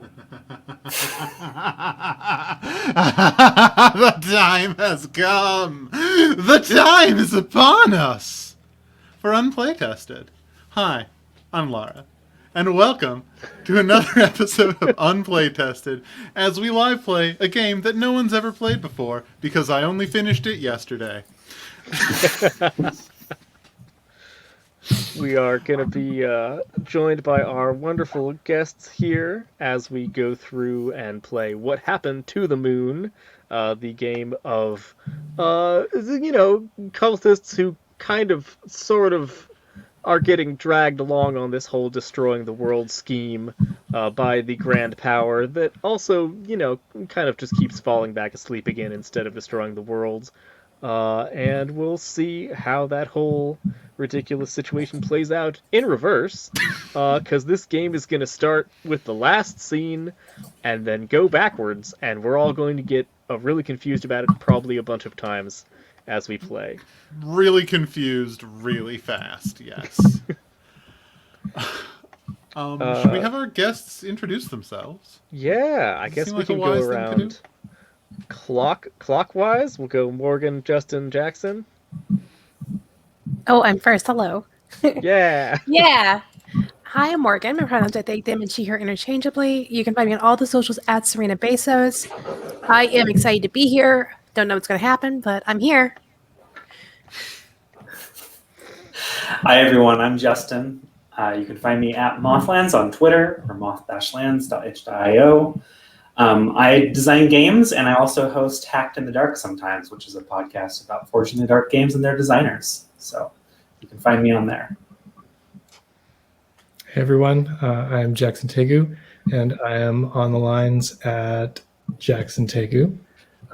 The time has come! The time is upon us! For Unplaytested. Hi, I'm Lara, and welcome to another episode of Unplaytested, as we live play a game that no one's ever played before, because I only finished it yesterday. We are going to be joined by our wonderful guests here as we go through and play What Happened to the Moon, the game of, cultists who sort of, are getting dragged along on this whole destroying the world scheme by the grand power that also, kind of just keeps falling back asleep again instead of destroying the world. And we'll see how that whole ridiculous situation plays out in reverse, because this game is going to start with the last scene and then go backwards, and we're all going to get really confused about it probably a bunch of times as we play. Really confused, really fast, yes. Should we have our guests introduce themselves? Yeah, I guess we can go around clockwise. We'll go Morgan, Justin, Jackson. Oh, I'm first. Hello. Yeah. Yeah. Hi, I'm Morgan. My pronouns are they, them, and she, her interchangeably. You can find me on all the socials at Serena Bezos. I am excited to be here. Don't know what's going to happen, but I'm here. Hi, everyone. I'm Justin. You can find me at Mothlands on Twitter or moth-lands.itch.io. I design games, and I also host Hacked in the Dark sometimes, which is a podcast about forging the dark games and their designers. So you can find me on there. Hey everyone, I'm Jackson Tegu, and I am on the lines at Jackson Tegu,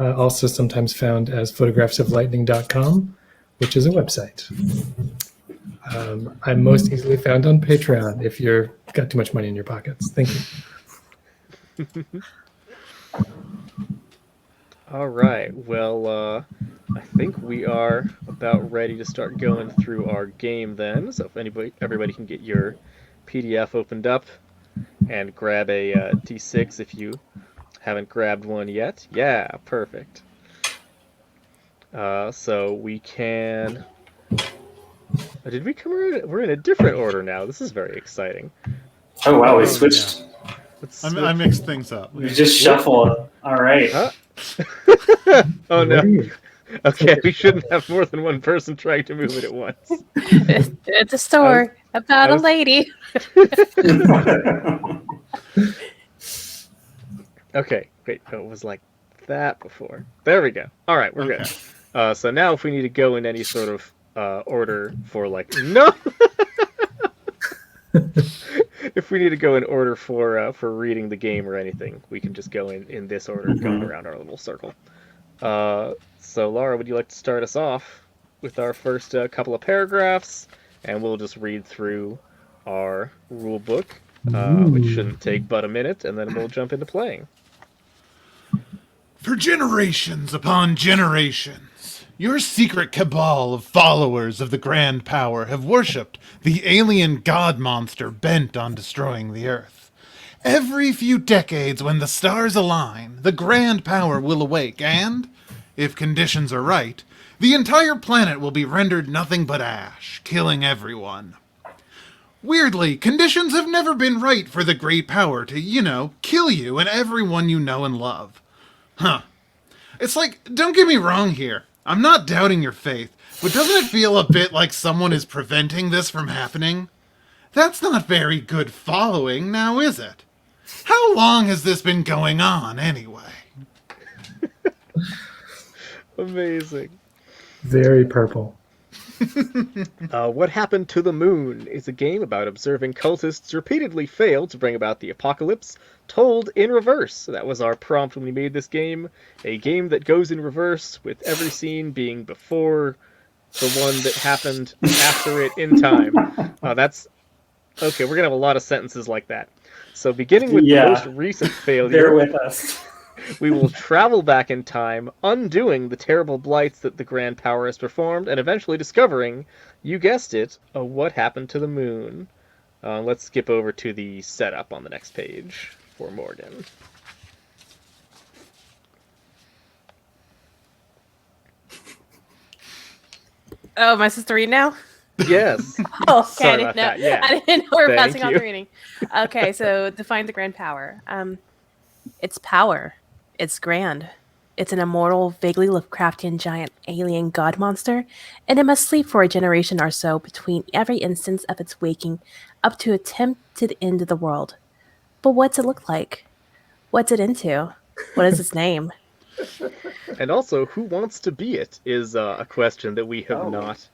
also sometimes found as photographsoflightning.com, which is a website. I'm most easily found on Patreon if you've got too much money in your pockets. Thank you. All right. Well, I think we are about ready to start going through our game then. So if everybody can get your PDF opened up and grab a D6 if you haven't grabbed one yet. Yeah, perfect. So we can... Did we come in? We're in a different order now. This is very exciting. Oh, wow, we switched. Yeah. I mixed things up. We just shuffled. All right. Huh? Oh, no. Okay, we shouldn't have more than one person trying to move it at once. It's a story about a lady. Okay, wait, no, it was like that before. There we go. All right, we're good. So now if we need to go in any sort of order for no! If we need to go in order for reading the game or anything, we can just go in this order, going around our little circle. So Lara, would you like to start us off with our first couple of paragraphs, and we'll just read through our rule book, which shouldn't take but a minute, and then we'll jump into playing. For generations upon generations, your secret cabal of followers of the Grand Power have worshipped the alien god monster bent on destroying the Earth. Every few decades, when the stars align, the Grand Power will awake and, if conditions are right, the entire planet will be rendered nothing but ash, killing everyone. Weirdly, conditions have never been right for the Great Power to, kill you and everyone you know and love. Huh. It's like, don't get me wrong here. I'm not doubting your faith, but doesn't it feel a bit like someone is preventing this from happening? That's not very good following, now is it? How long has this been going on, anyway? Amazing. Very purple. What Happened to the Moon is a game about observing cultists repeatedly fail to bring about the apocalypse, told in reverse. That was our prompt when we made this game. A game that goes in reverse, with every scene being before the one that happened after it in time. That's... Okay, we're going to have a lot of sentences like that. So beginning with the most recent failure... Bear with us. We will travel back in time, undoing the terrible blights that the Grand Power has performed, and eventually discovering, you guessed it, what happened to the moon. Let's skip over to the setup on the next page. for Morgan. Oh, my sister read now? Yes. Oh, okay. Sorry I didn't about know. that, yeah. I didn't know we were Thank passing on you. the reading. Okay, so define the grand power. It's power. It's grand. It's an immortal, vaguely Lovecraftian giant alien god monster, and it must sleep for a generation or so between every instance of its waking up to attempted end of the world. But what's it look like? What's it into? What is its name? And also, who wants to be it is a question that we have Oh. not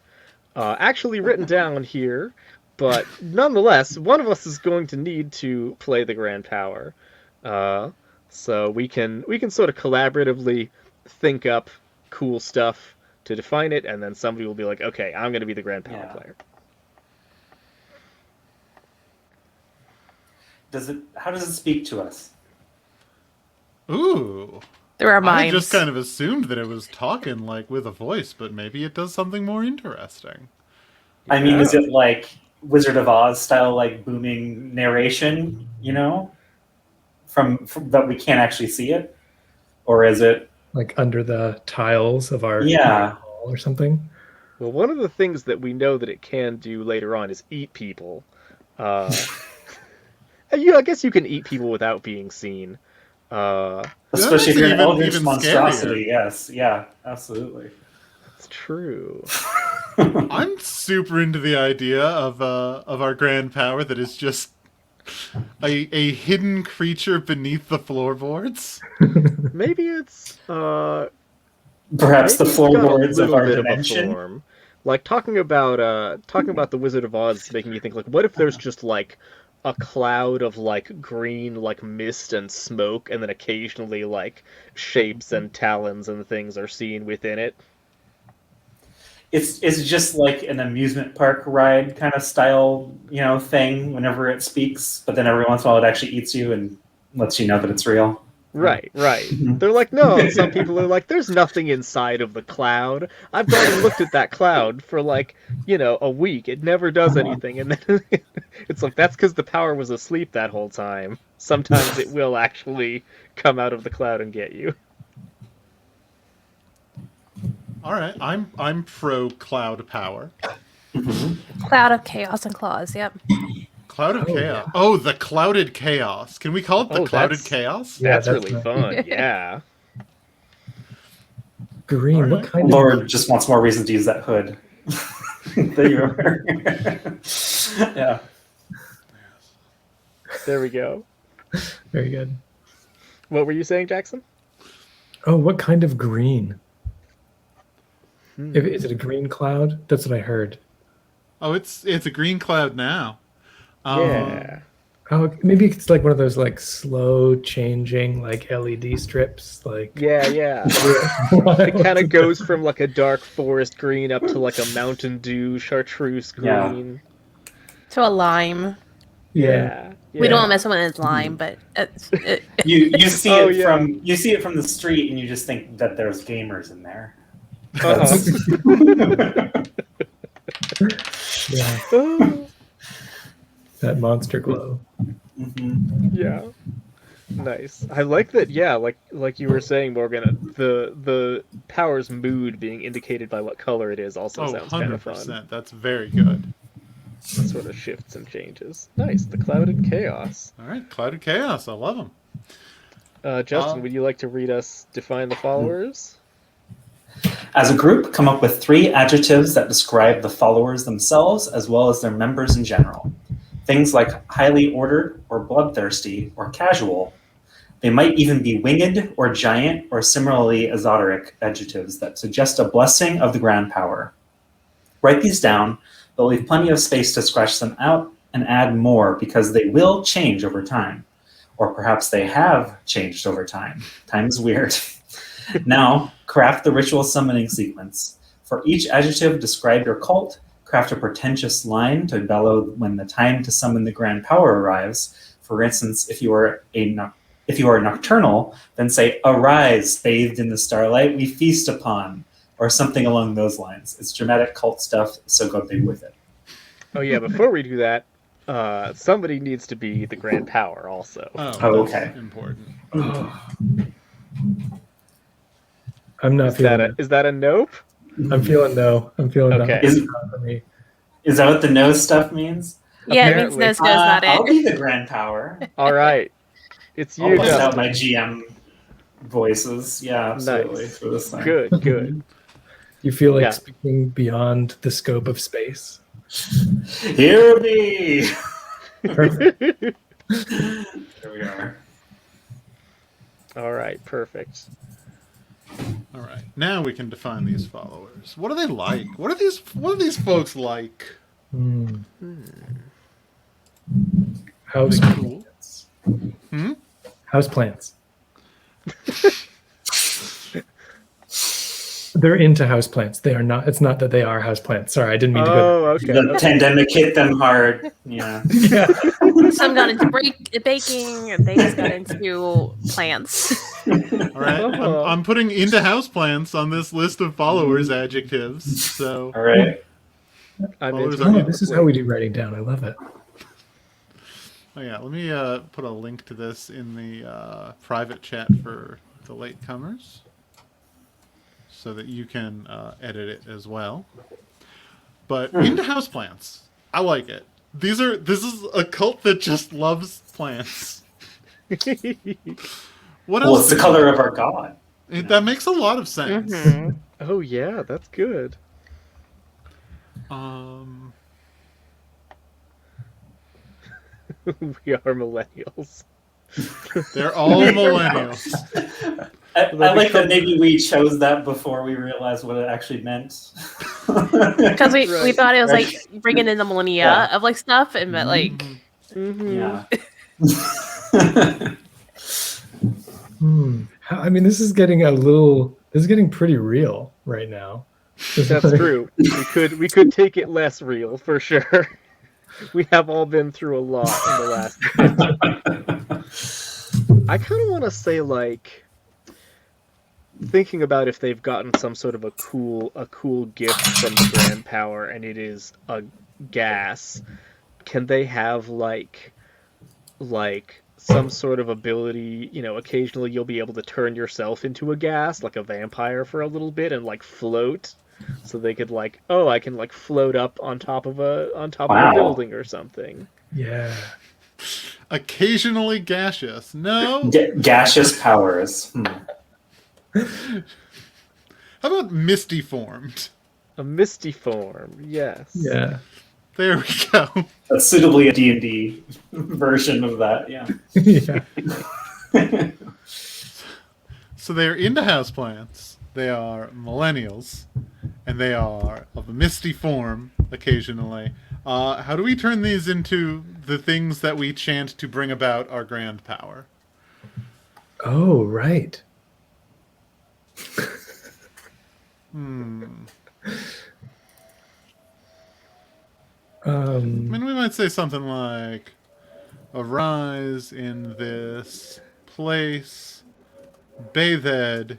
actually written down here. But nonetheless, one of us is going to need to play the Grand Power. So we can sort of collaboratively think up cool stuff to define it, and then somebody will be like, okay, I'm going to be the Grand Power Yeah. player. How does it speak to us? Ooh. There are I mimes. just kind of assumed that it was talking like with a voice, but maybe it does something more interesting. I mean, is it like Wizard of Oz style, like booming narration, you know, from that we can't actually see it? Or is it, Like under the tiles of our yeah, wall or something. Well, one of the things that we know that it can do later on is eat people. I guess you can eat people without being seen. especially if you're an even- eldritch even monstrosity, yes, yeah, absolutely. It's true. I'm super into the idea of our grand power that is just a hidden creature beneath the floorboards. Maybe it's Perhaps the maybe it's got a floorboards of little our bit of a dimension. form. Like talking about the Wizard of Oz is making me think, like, what if there's just like a cloud of like green like mist and smoke, and then occasionally like shapes and talons and things are seen within it. It's just like an amusement park ride kind of style, you know, thing whenever it speaks, but then every once in a while it actually eats you and lets you know that it's real. Right. Mhm. They're like, no, some people are like, there's nothing inside of the cloud. I've gone and looked at that cloud for like, a week. It never does anything. And then it's like, that's because the power was asleep that whole time. Sometimes it will actually come out of the cloud and get you. All right, I'm pro cloud power. Cloud of chaos and claws. Yep. Cloud of Oh, chaos. yeah. Oh, the clouded chaos. Can we call it the Oh, clouded that's- chaos? Yeah, That's that's really nice. fun. Yeah. Green. What Alright. kind of Lord just wants more reason to use that hood that you're wearing. Yeah. There we go. Very good. What were you saying, Jackson? Oh, what kind of green? Hmm. Is it a green cloud? That's what I heard. Oh, it's a green cloud now. Yeah. Oh, maybe it's like one of those like slow changing like LED strips. Like Yeah. It kind of goes from like a dark forest green up to like a Mountain Dew chartreuse Yeah. green. To a lime. Yeah. We don't want to mess with its lime, but You see Oh, it yeah. from the street and you just think that there's gamers in there. Uh-huh. Yeah, Oh, that monster glow. Mhm. yeah. Nice. I like that. Yeah, like you were saying, Morgan. The power's mood being indicated by what color it is also Oh, sounds kind of fun. 100%. That's very good. It sort of shifts and changes. Nice. The clouded chaos. All right, clouded chaos. I love them. Justin, would you like to read us define the followers? As a group, come up with 3 adjectives that describe the followers themselves as well as their members in general. Things like highly ordered or bloodthirsty or casual. They might even be winged or giant or similarly esoteric adjectives that suggest a blessing of the grand power. Write these down, but leave plenty of space to scratch them out and add more because they will change over time. Or perhaps they have changed over time. Time is weird. Now, craft the ritual summoning sequence. For each adjective, describe your cult, craft a pretentious line to bellow when the time to summon the grand power arrives. For instance, if you are nocturnal, then say, "Arise, bathed in the starlight, we feast upon," or something along those lines. It's dramatic cult stuff, so go big with it. Oh yeah, before we do that, Somebody needs to be the grand power also. Oh, that's okay. important. I'm not feeling it. Is that a nope? I'm feeling no. I'm feeling Okay. no. It's not for me. Is that what the no stuff means? Yeah, it means Apparently. no goes not I'll it. be the grand power. All right. It's I'll you, bust out Justin. my GM voices. Yeah, absolutely. Nice. For this thing. Good. You feel like Yeah. speaking beyond the scope of space. Hear me! Perfect. There we are. All right, perfect. All right, now we can define these followers. What are they like? What are these folks like? House Are they cool? plants. Hmm? House plants. They're into house plants. They are not. It's not that they are house plants. Sorry, I didn't mean to go. Oh, okay. The pandemic hit them hard. Yeah. Yeah. Some got into baking, and they just got into plants. All right, Uh-huh. I'm putting into houseplants on this list of followers adjectives. So All right. I'm Followers into are- Oh, this is how we do writing down. I love it. oh yeah, let me put a link to this in the private chat for the latecomers, so that you can edit it as well. But into houseplants, I like it. This is a cult that just loves plants. What Well, else? it's the color of our god. That makes a lot of sense. Mhm. Oh yeah, that's good. We are millennials. They're all millennials. I like that maybe we chose that before we realized what it actually meant. Because we Right. thought it was like bringing in the millennia Yeah. of like stuff, and but like Mm-hmm. Yeah. I mean, this is getting This is getting pretty real right now. That's true. We could take it less real for sure. We have all been through a lot in the last bit. I kind of want to say, like, thinking about if they've gotten some sort of a cool gift from the Grand Power, and it is a gas. Can they have like some sort of ability? You know, occasionally you'll be able to turn yourself into a gas, like a vampire, for a little bit, and like float. So they could like, oh, I can like float up on top of a Wow. building or something. Yeah. Occasionally gaseous. No. Gaseous powers. How about misty formed? A misty form, yes. Yeah. There we go. That's suitably a D&D version of that, yeah. Yeah. So they're into houseplants. They are millennials, and they are of a misty form occasionally. How do we turn these into the things that we chant to bring about our grand power? Oh, right. I mean, we might say something like, arise in this place, bathed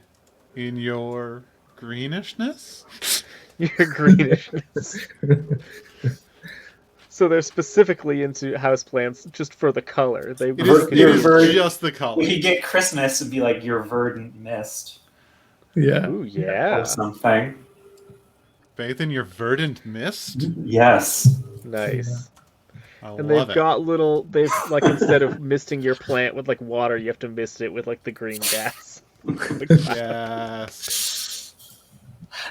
in your greenishness? Your greenishness. So they're specifically into houseplants just for the color. They It is Your just the color. We could get Christmas and be like your verdant mist Yeah. Ooh, yeah. or something. Bathe in your verdant mist? Yes. Nice. I And love they've it. got they've like, instead of misting your plant with like water, you have to mist it with like the green gas. Yes.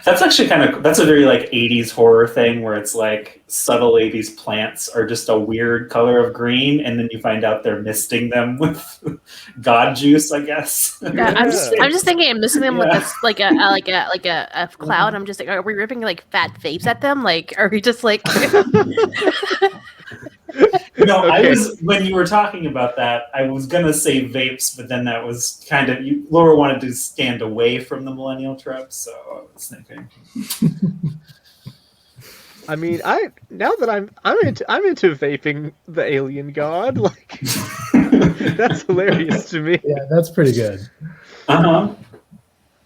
That's actually that's a very like 80s horror thing where it's like subtly these plants are just a weird color of green, and then you find out they're misting them with god juice, I guess. yeah, I'm just thinking of missing them with Yeah. this like a cloud. I'm just like, are we ripping like fat vapes at them? Like, are we just like? No, Okay. when you were talking about that, I was gonna say vapes, but then that was kind of Laura wanted to stand away from the millennial trope, so I was thinking. I mean, now that I'm into vaping the alien god, like that's hilarious to me. Yeah, that's pretty good. Uh-huh.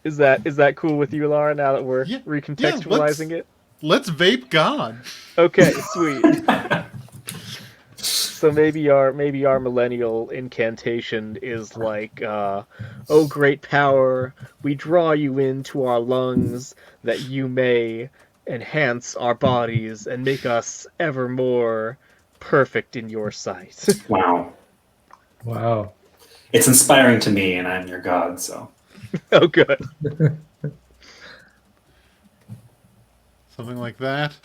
Is that cool with you, Lara? Now that we're Yeah, recontextualizing it. Let's vape God. Okay, sweet. So maybe our millennial incantation is like, "Oh great power, we draw you into our lungs that you may enhance our bodies and make us ever more perfect in your sight." Wow. Wow. It's inspiring to me, and I'm your god, so. Oh, good. Something like that.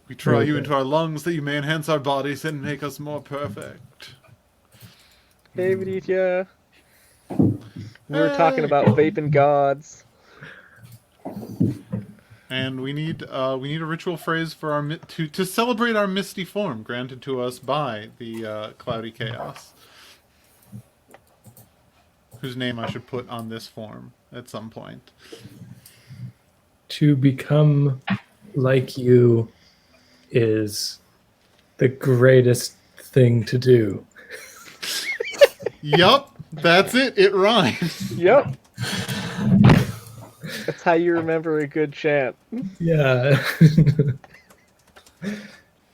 We draw you into our lungs that you may enhance our bodies and make us more perfect. Hey, Viditya. We were talking about vaping gods. And we need a ritual phrase for our to celebrate our misty form granted to us by the cloudy chaos, whose name I should put on this form at some point. To become like you is the greatest thing to do. Yup, that's it. It rhymes. Yep. That's how you remember a good chant. Yeah.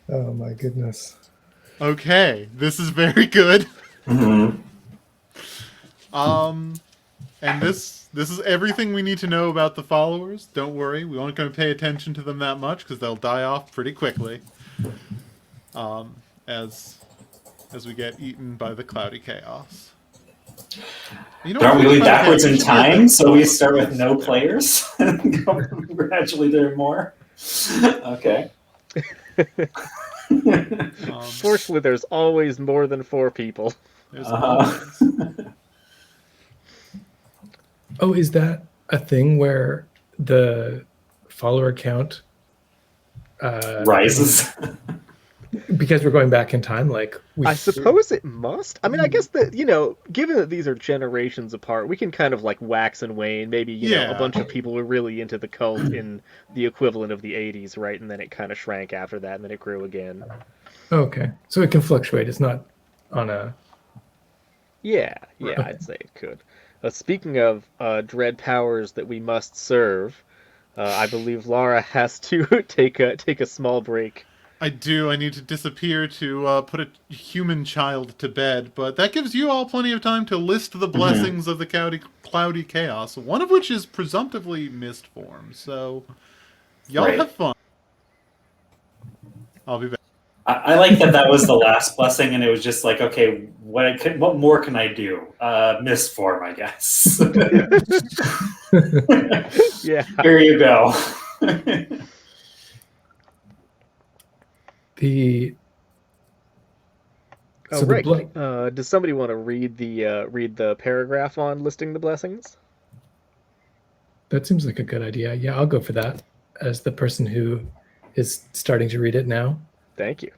Oh my goodness. Okay, this is very good. Mhm. And this is everything we need to know about the followers. Don't worry, we aren't going to pay attention to them that much because they'll die off pretty quickly. As we get eaten by the cloudy chaos. You know, Aren't we really cloudy backwards chaos, in we should be time? like- So we start with no players and go gradually there are more? Okay. Fortunately, there's always more than 4 people. There's Uh-huh. Oh, is that a thing where the follower count Rises. because we're going back in time? Like I suppose it must. I mean, I guess that, given that these are generations apart, we can kind of like wax and wane. Maybe, a Yeah. bunch of people were really into the cult in the equivalent of the 80s, right? And then it kind of shrank after that, and then it grew again. Okay, so it can fluctuate. It's not on a. Yeah, Okay. I'd say it could. Speaking of dread powers that we must serve, I believe Lara has to take a small break. I do. I need to disappear to put a human child to bed, but that gives you all plenty of time to list the blessings of the cloudy chaos, one of which is presumptively mist form. So, y'all Right. have fun. I'll be back. I like that was the last blessing, and it was just like, okay, what more can I do? Misform, I guess. Yeah. Here you go. The Oh, so the right. Does somebody want to read the paragraph on listing the blessings? that seems like a good idea. Yeah, I'll go for that as the person who is starting to read it now. Thank you.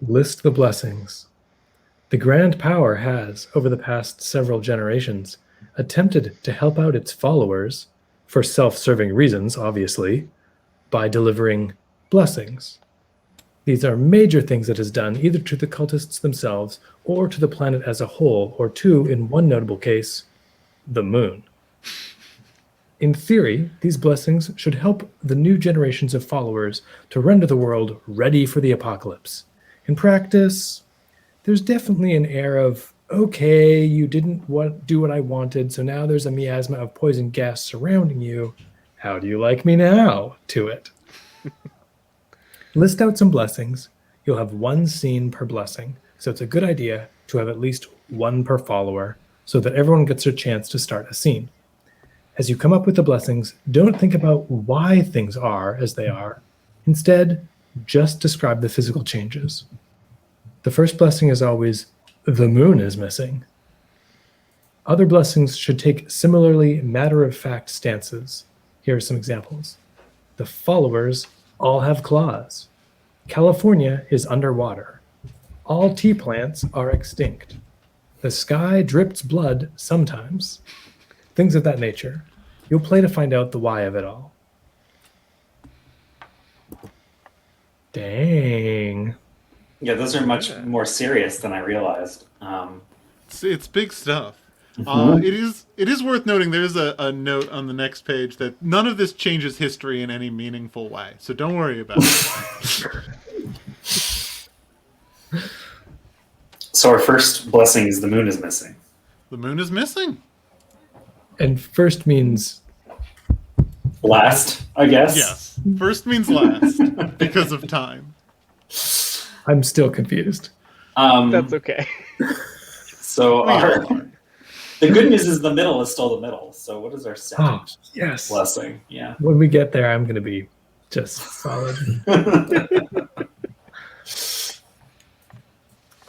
List the blessings. The Grand Power has, over the past several generations, attempted to help out its followers, for self-serving reasons, obviously, by delivering blessings. These are major things it has done either to the cultists themselves or to the planet as a whole, or to, in one notable case, the moon. In theory, these blessings should help the new generations of followers to render the world ready for the apocalypse. In practice, there's definitely an air of, okay, you didn't do what I wanted, so now there's a miasma of poison gas surrounding you. How do you like me now? To it. List out some blessings. You'll have one scene per blessing, so it's a good idea to have at least one per follower so that everyone gets their chance to start a scene. As you come up with the blessings, don't think about why things are as they are. Instead, just describe the physical changes. The first blessing is always, the moon is missing. Other blessings should take similarly matter-of-fact stances. Here are some examples. The followers all have claws. California is underwater. All tea plants are extinct. The sky drips blood sometimes. Things of that nature. You'll play to find out the why of it all. Dang. Yeah, those are much more serious than I realized. It's big stuff. Mhm. It is worth noting there is a note on the next page that none of this changes history in any meaningful way. So don't worry about it. So our first blessing is the moon is missing. The moon is missing. And first means Last, I guess. Yes. First means last because of time. I'm still confused. That's okay. So We all are. the good news is the middle is still the middle. So what is our second Oh, yes. blessing? Yeah. When we get there, I'm going to be just solid.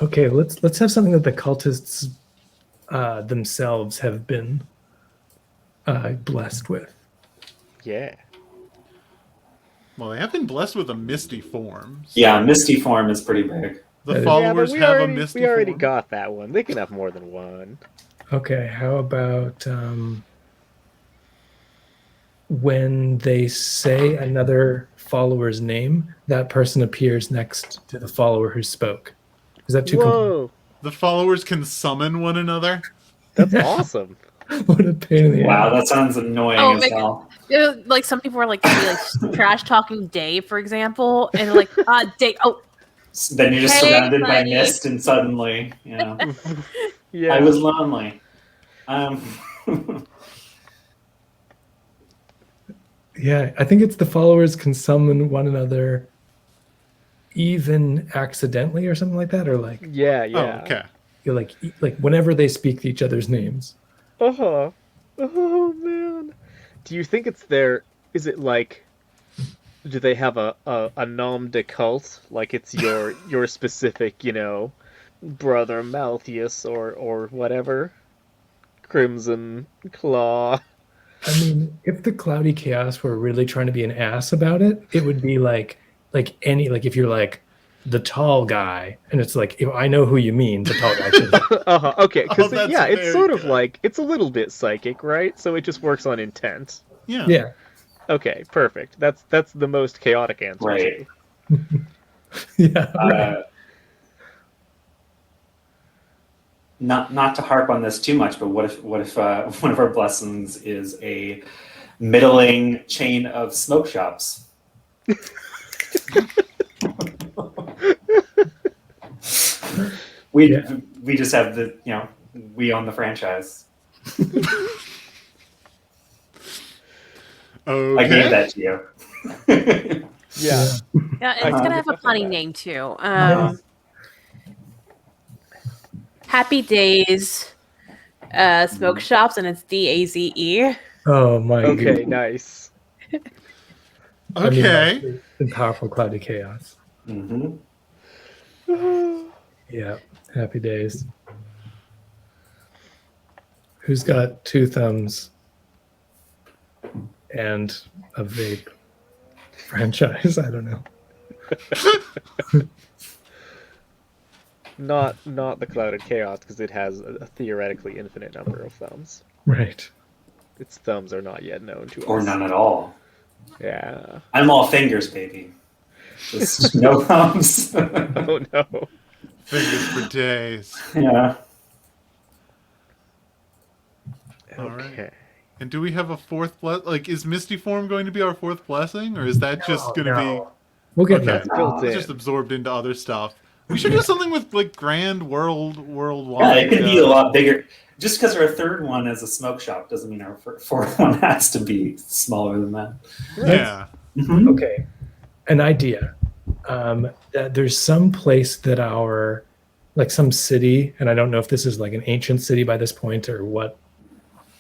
Okay, let's have something that the cultists themselves have been blessed with. Yeah. Well, they have been blessed with a misty form. So Yeah, misty form is pretty big. the Yeah, but followers we have already, a misty we already form. got that one. They can have more than one. Okay, how about when they say another follower's name, that person appears next to the follower who spoke? Is that too Whoa, The followers can summon one another. that's awesome. What a pain in the Wow, ass. that sounds annoying Oh, as maybe- hell. Like some people are like, trash talking Dave, for example, and they're like, Dave. Oh, Then you're just Hey, surrounded by buddy. mist, and suddenly, Yeah. I was lonely. Yeah, I think it's the followers can summon one another even accidentally or something like that, or like Yeah, yeah. Oh, okay. you're like whenever they speak each other's names. Uh-huh. Oh, man. Do you think it's their... Is it like... Do they have a nom de cult? Like it's your specific, brother Malthus or whatever? Crimson Claw. I mean, if the Cloudy Chaos were really trying to be an ass about it, it would be like if you're like the tall guy, and it's like, if I know who you mean, the tall guy. Uh-huh. Okay, because that's it's very sort of good. like... It's a little bit psychic, right? So it just works on intent. Yeah. Yeah. Okay, perfect. That's the most chaotic answer. Right. too. Yeah. Not to harp on this too much, but what if one of our blessings is a middling chain of smoke shops? we just have we own the franchise. Okay. I gave that to you. Yeah. yeah, it's Uh-huh. gonna have a funny name too. Happy Days, smoke shops, and it's DAZE. Oh my Okay, goodness. nice. I mean, Okay. the powerful Cloudy Chaos. Hmm. Yeah. Happy days. Who's got two thumbs and a vape franchise? I don't know. Not the Clouded Chaos, because it has a theoretically infinite number of thumbs. Right. Its thumbs are not yet known to us. Or none at all. Yeah. I'm all fingers, baby. Just no thumbs. Oh no. Fingers for days. Yeah. All right. Okay. And do we have a fourth like is Misty Form going to be our fourth blessing, or is that just going to No. We'll get Okay. that. Built be in. just absorbed into other stuff? We should do something with like grand worldwide. Yeah, it could be a lot bigger. Just because our third one is a smoke shop doesn't mean our fourth one has to be smaller than that. Yeah. Mhm. Okay. An idea. That there's some place that some city, and I don't know if this is like an ancient city by this point or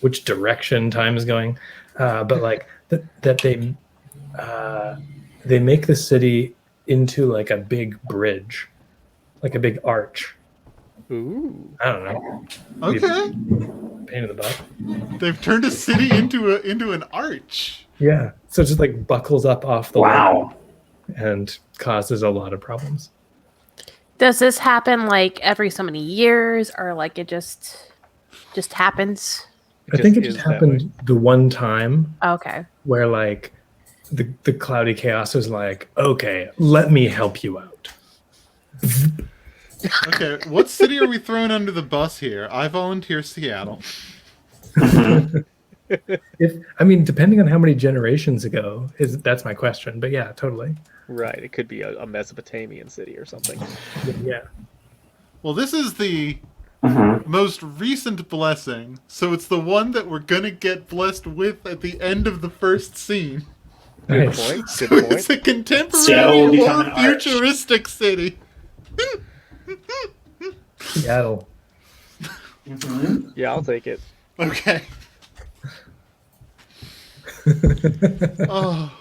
which direction time is going, but like that they make the city into like a big bridge, like a big arch. Ooh. I don't know. Okay. Pain in the butt. They've turned a city into an arch. Yeah. So it just like buckles up off the Wow. wall and causes a lot of problems. Does this happen like every so many years, or like it just happens? I think it is just that happened the one time Okay. where like the Cloudy Chaos was like, okay, let me help you out. Okay, what city are we throwing under the bus here? I volunteer Seattle. Depending on how many generations ago, that's my question. But yeah, totally. Right. It could be a Mesopotamian city or something. Yeah. Well, this is the Mhm. most recent blessing, so it's the one that we're gonna get blessed with at the end of the first scene. Good Nice. point. So Good it's point. a contemporary Seattle will become or an arch. futuristic city. Seattle. Mhm. Yeah, I'll take it. Okay. Oh,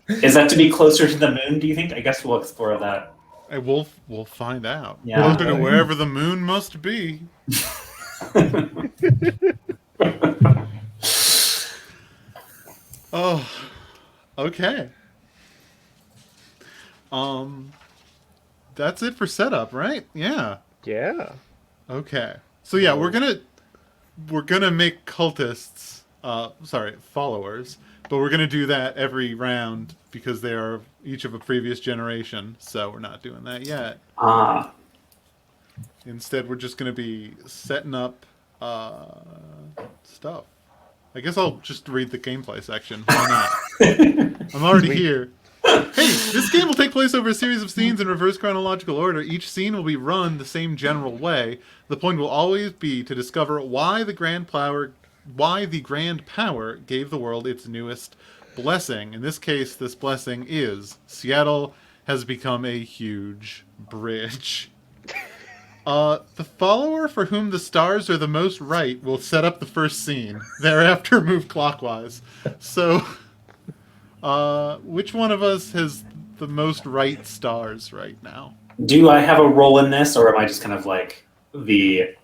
Is that to be closer to the moon, do you think? I guess we'll explore that. we'll find out. Yeah. Closer to wherever the moon must be. Oh, okay. That's it for setup, right? Yeah. Yeah. Okay. So yeah, we're gonna make cultists, followers, but we're gonna do that every round because they are each of a previous generation. So we're not doing that yet. Ah. Instead, we're just gonna be setting up stuff. I guess I'll just read the gameplay section. Why not? I'm already here. Hey, this game will take place over a series of scenes in reverse chronological order. Each scene will be run the same general way. The point will always be to discover why the Grand Power gave the world its newest blessing. In this case, this blessing is Seattle has become a huge bridge. The follower for whom the stars are the most right will set up the first scene. Thereafter, move clockwise. So, which one of us has the most right stars right now? Do I have a role in this, or am I just kind of like the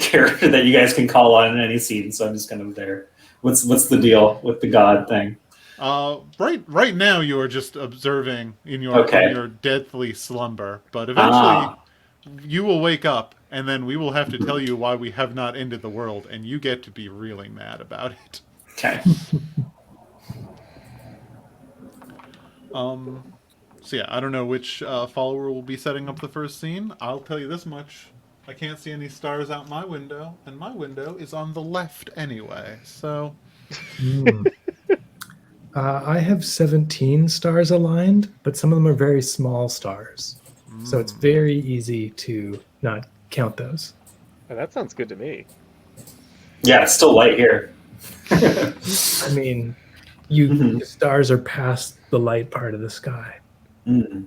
character that you guys can call on in any scene? So I'm just kind of there. What's the deal with the god thing? Right now you are just observing in your deathly slumber, but eventually you will wake up, and then we will have to tell you why we have not ended the world, and you get to be really mad about it. Okay. So yeah, I don't know which follower will be setting up the first scene. I'll tell you this much. I can't see any stars out my window, and my window is on the left anyway, so... I have 17 stars aligned, but some of them are very small stars. So it's very easy to not count those. Oh, that sounds good to me. Yeah, it's still light here. I mean, the stars are past the light part of the sky. Mm.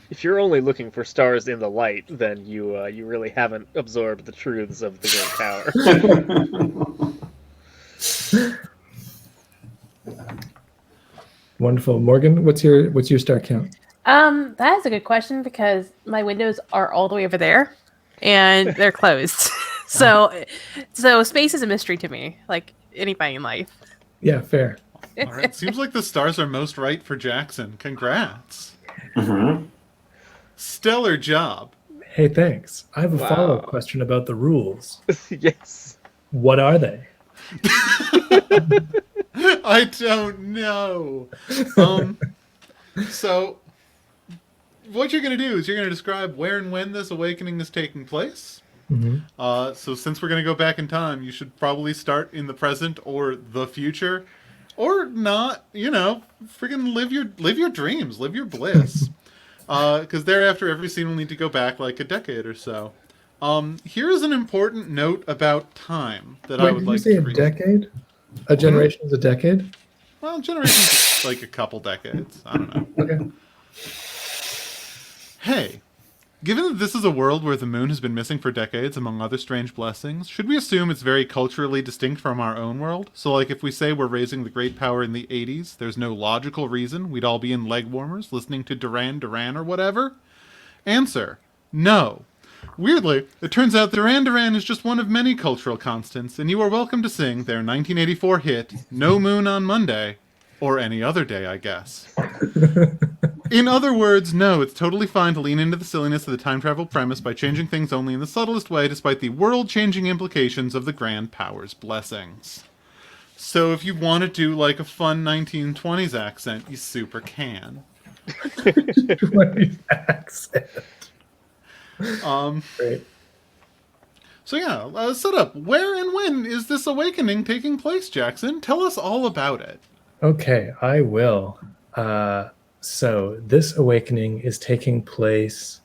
If you're only looking for stars in the light, then you really haven't absorbed the truths of the Great Power. Wonderful. Morgan, what's your star count? That is a good question because my windows are all the way over there, and they're closed. so space is a mystery to me, like anything in life. Yeah, fair. All right, seems like the stars are most right for Jackson. Congrats. Mm-hmm. Stellar job. Hey, thanks. I have a Wow. follow-up question about the rules. Yes. What are they? I don't know. So, what you're going to do is you're going to describe where and when this awakening is taking place. Mm-hmm. So since we're going to go back in time, you should probably start in the present or the future. Or not, freaking live your dreams, live your bliss. Because thereafter, every scene will need to go back like a decade or so. Here is an important note about time that I would like to did you say read. a decade? A generation is a decade? Well, generations like a couple decades. I don't know. Okay. Hey, given that this is a world where the moon has been missing for decades, among other strange blessings, should we assume it's very culturally distinct from our own world? So, like, if we say we're raising the Great Power in the 80s, there's no logical reason we'd all be in leg warmers listening to Duran Duran or whatever? Answer: no. Weirdly, it turns out Duran Duran is just one of many cultural constants, and you are welcome to sing their 1984 hit, No Moon on Monday, or any other day, I guess. In other words, no, it's totally fine to lean into the silliness of the time travel premise by changing things only in the subtlest way, despite the world-changing implications of the Grand Power's blessings. So if you want to do like a fun 1920s accent, you super can. 20s accent. Great. So yeah, set up. Where and when is this awakening taking place, Jackson? Tell us all about it. Okay, I will. So this awakening is taking place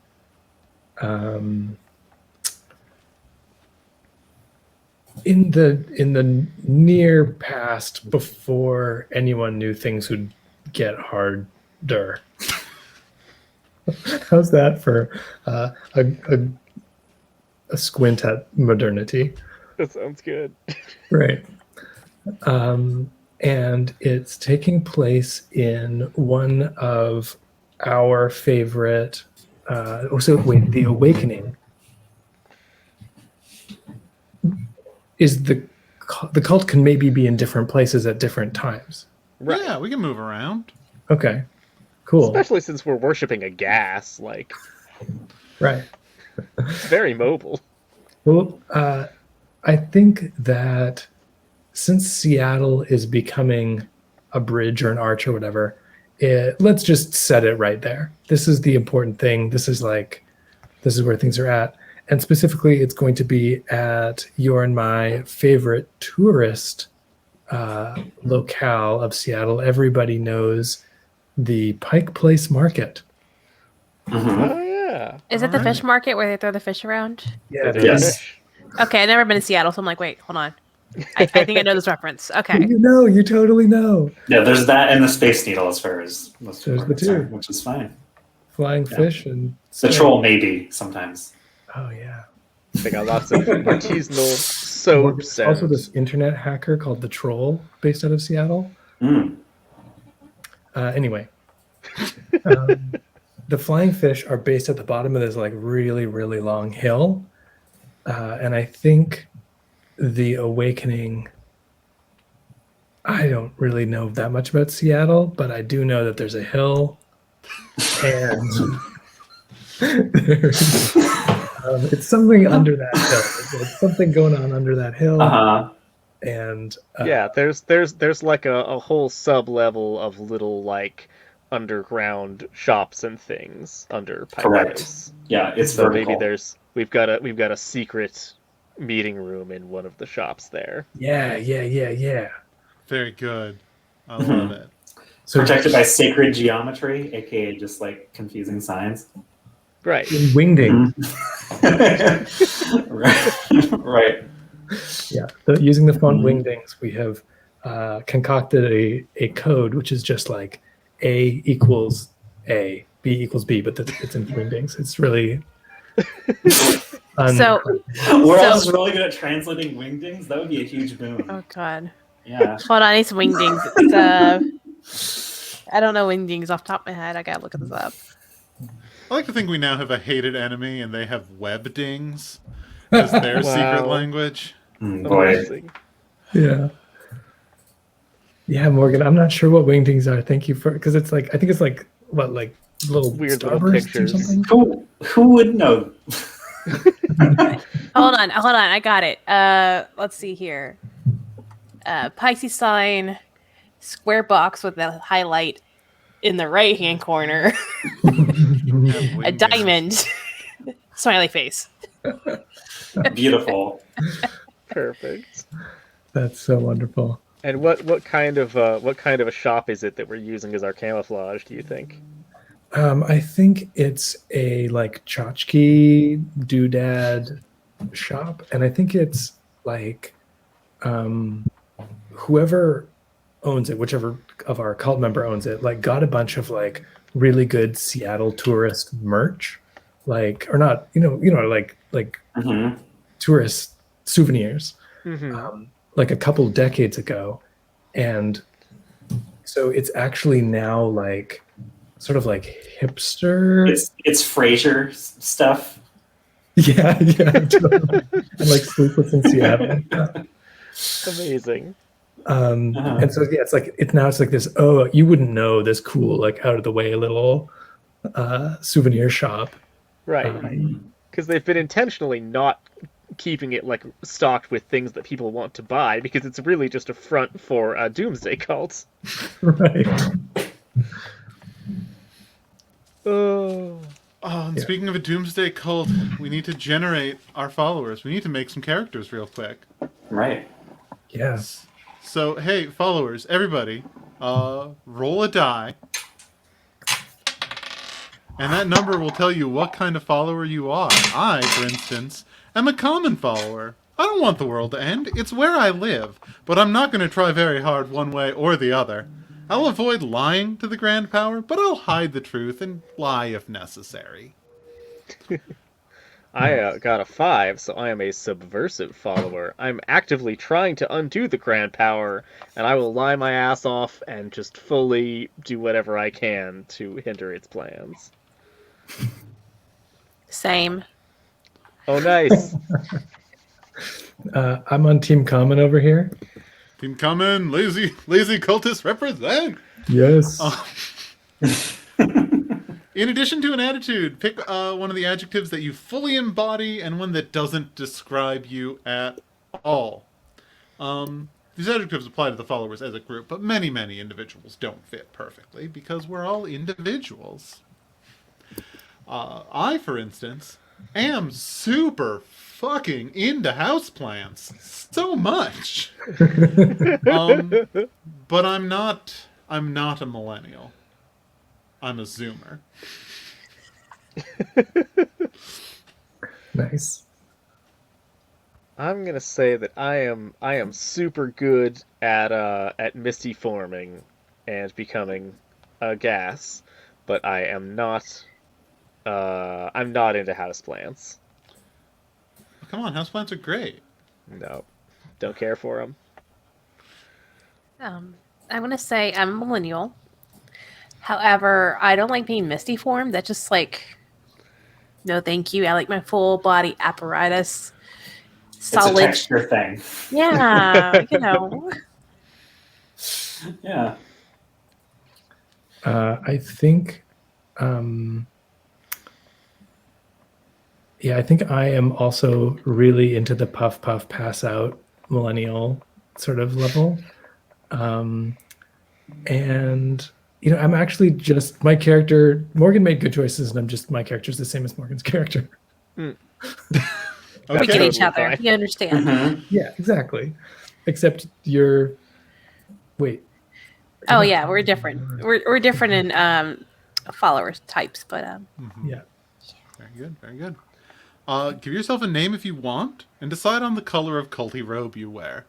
In the near past, before anyone knew things would get harder. How's that for a squint at modernity? That sounds good. Right. And it's taking place in one of our favorite. The Awakening is the cult can maybe be in different places at different times. Right. Yeah, we can move around. Okay, cool. Especially since we're worshipping a gas, like Right. it's very mobile. Well, I think that since Seattle is becoming a bridge or an arch or whatever, let's just set it right there. This is the important thing. This is where things are at. And specifically, it's going to be at your and my favorite tourist locale of Seattle. Everybody knows the Pike Place Market. Oh yeah. Is it the fish market where they throw the fish around? Yeah, There's Yes. fish. Okay, I've never been to Seattle, so I'm like, wait, hold on. I think I know this reference. Okay. You totally know. Yeah, there's that and the Space Needle as far as most There's people are the two. concerned, which is fine. Flying Yeah. fish and The troll maybe sometimes. Oh yeah. They got lots of artisanal soaps. There's also and- this internet hacker called the Troll, based out of Seattle. Mm. Anyway, the flying fish are based at the bottom of this like really, really long hill, and I think the Awakening. I don't really know that much about Seattle, but I do know that there's a hill, and there's, it's something under that hill. There's something going on under that hill, and yeah, there's like a whole sub level of little like underground shops and things under Pike Correct. Place. Yeah, it's So vertical. maybe we've got a secret meeting room in one of the shops there. yeah. Very good. I Mhm. love it. So protected by sacred geometry, aka just like confusing signs. Right. wingding. Right. Yeah, using the font wingdings, we have concocted a code which is just like A equals A, B equals B, but it's in wingdings. It's really So, We're all just really good at translating wingdings. That would be a huge boon. oh god. Yeah. Hold on, I need some wingdings. It's, I don't know wingdings off the top of my head. I gotta look this up. I like to think we now have a hated enemy and they have webdings as their secret Wow. language. Boy. Amazing. Yeah, Morgan. I'm not sure what wingdings are. Thank you for because it's like I think it's like what like little Weird little starbursts or pictures. something. Who would know? Hold on, I got it. Let's see here. Pisces sign, square box with a highlight in the right hand corner, a Wingdings. diamond, smiley face. Beautiful. Perfect. That's so wonderful. And what kind of a shop is it that we're using as our camouflage, do you think? I think it's a like tchotchke doodad shop, and I think it's like whoever owns it, whichever of our cult member owns it, like got a bunch of like really good Seattle tourist merch, like or not, like Mhm. tourist souvenirs, Mm-hmm. like a couple decades ago, and so it's actually now like sort of like hipster. It's Frasier stuff. Yeah, totally. And like Sleepless in Seattle. Amazing. And so yeah, it's like this. Oh, you wouldn't know this cool like out of the way little souvenir shop. Right. Because they've been intentionally not keeping it like stocked with things that people want to buy because it's really just a front for doomsday cults. Right. Oh. Oh, and Yeah. speaking of a doomsday cult, we need to generate our followers. We need to make some characters real quick. Right. Yeah. So, hey, followers, everybody, roll a die. And that number will tell you what kind of follower you are. I, for instance, am a common follower. I don't want the world to end. It's where I live. But I'm not going to try very hard one way or the other. I'll avoid lying to the Grand Power, but I'll hide the truth and lie if necessary. I got a 5, so I am a subversive follower. I'm actively trying to undo the Grand Power, and I will lie my ass off and just fully do whatever I can to hinder its plans. Same. Oh, nice. I'm on Team Common over here. Team Common, lazy cultists represent! Yes. In addition to an attitude, pick one of the adjectives that you fully embody and one that doesn't describe you at all. These adjectives apply to the followers as a group, but many individuals don't fit perfectly because we're all individuals. I, for instance, am super fucking into houseplants. So much. But I'm not a millennial. I'm a Zoomer. Nice. I'm gonna say that I am super good at misty forming and becoming a gas, but I am not. I'm not into houseplants. Come on, houseplants are great. No, don't care for them. I want to say I'm a millennial. However, I don't like being misty formed. That's just like, no, thank you. I like my full body apparatus. Solid. It's a texture thing. Yeah, you know. Yeah. I think, I think I am also really into the puff pass out millennial sort of level. And I'm actually just my character. Morgan made good choices, and my character's the same as Morgan's character. We Okay. get each Totally other. fine. You understand. Mhm. Yeah, exactly. Except you're. Wait. Oh yeah, we're different. We're different in followers types, but Yeah. Very good. Give yourself a name if you want, and decide on the color of culty robe you wear.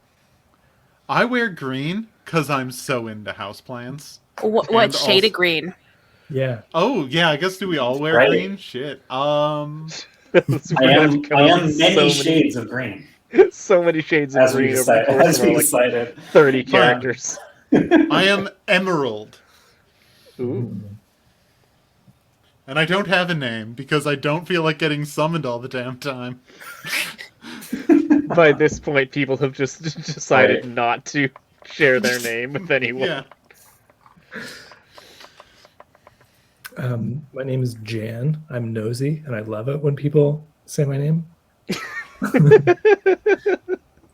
I wear green because I'm so into houseplants. what And shade also- of green? Yeah. Oh, yeah, I guess do we all wear Right. green? Shit. I am many shades of green, so many shades of as we green over the decided. course As of we our, decided. 30 characters. I am emerald. Ooh. And I don't have a name because I don't feel like getting summoned all the damn time. By this point, people have just decided Right. not to share their name with anyone. Yeah. My name is Jan. I'm nosy, and I love it when people say my name.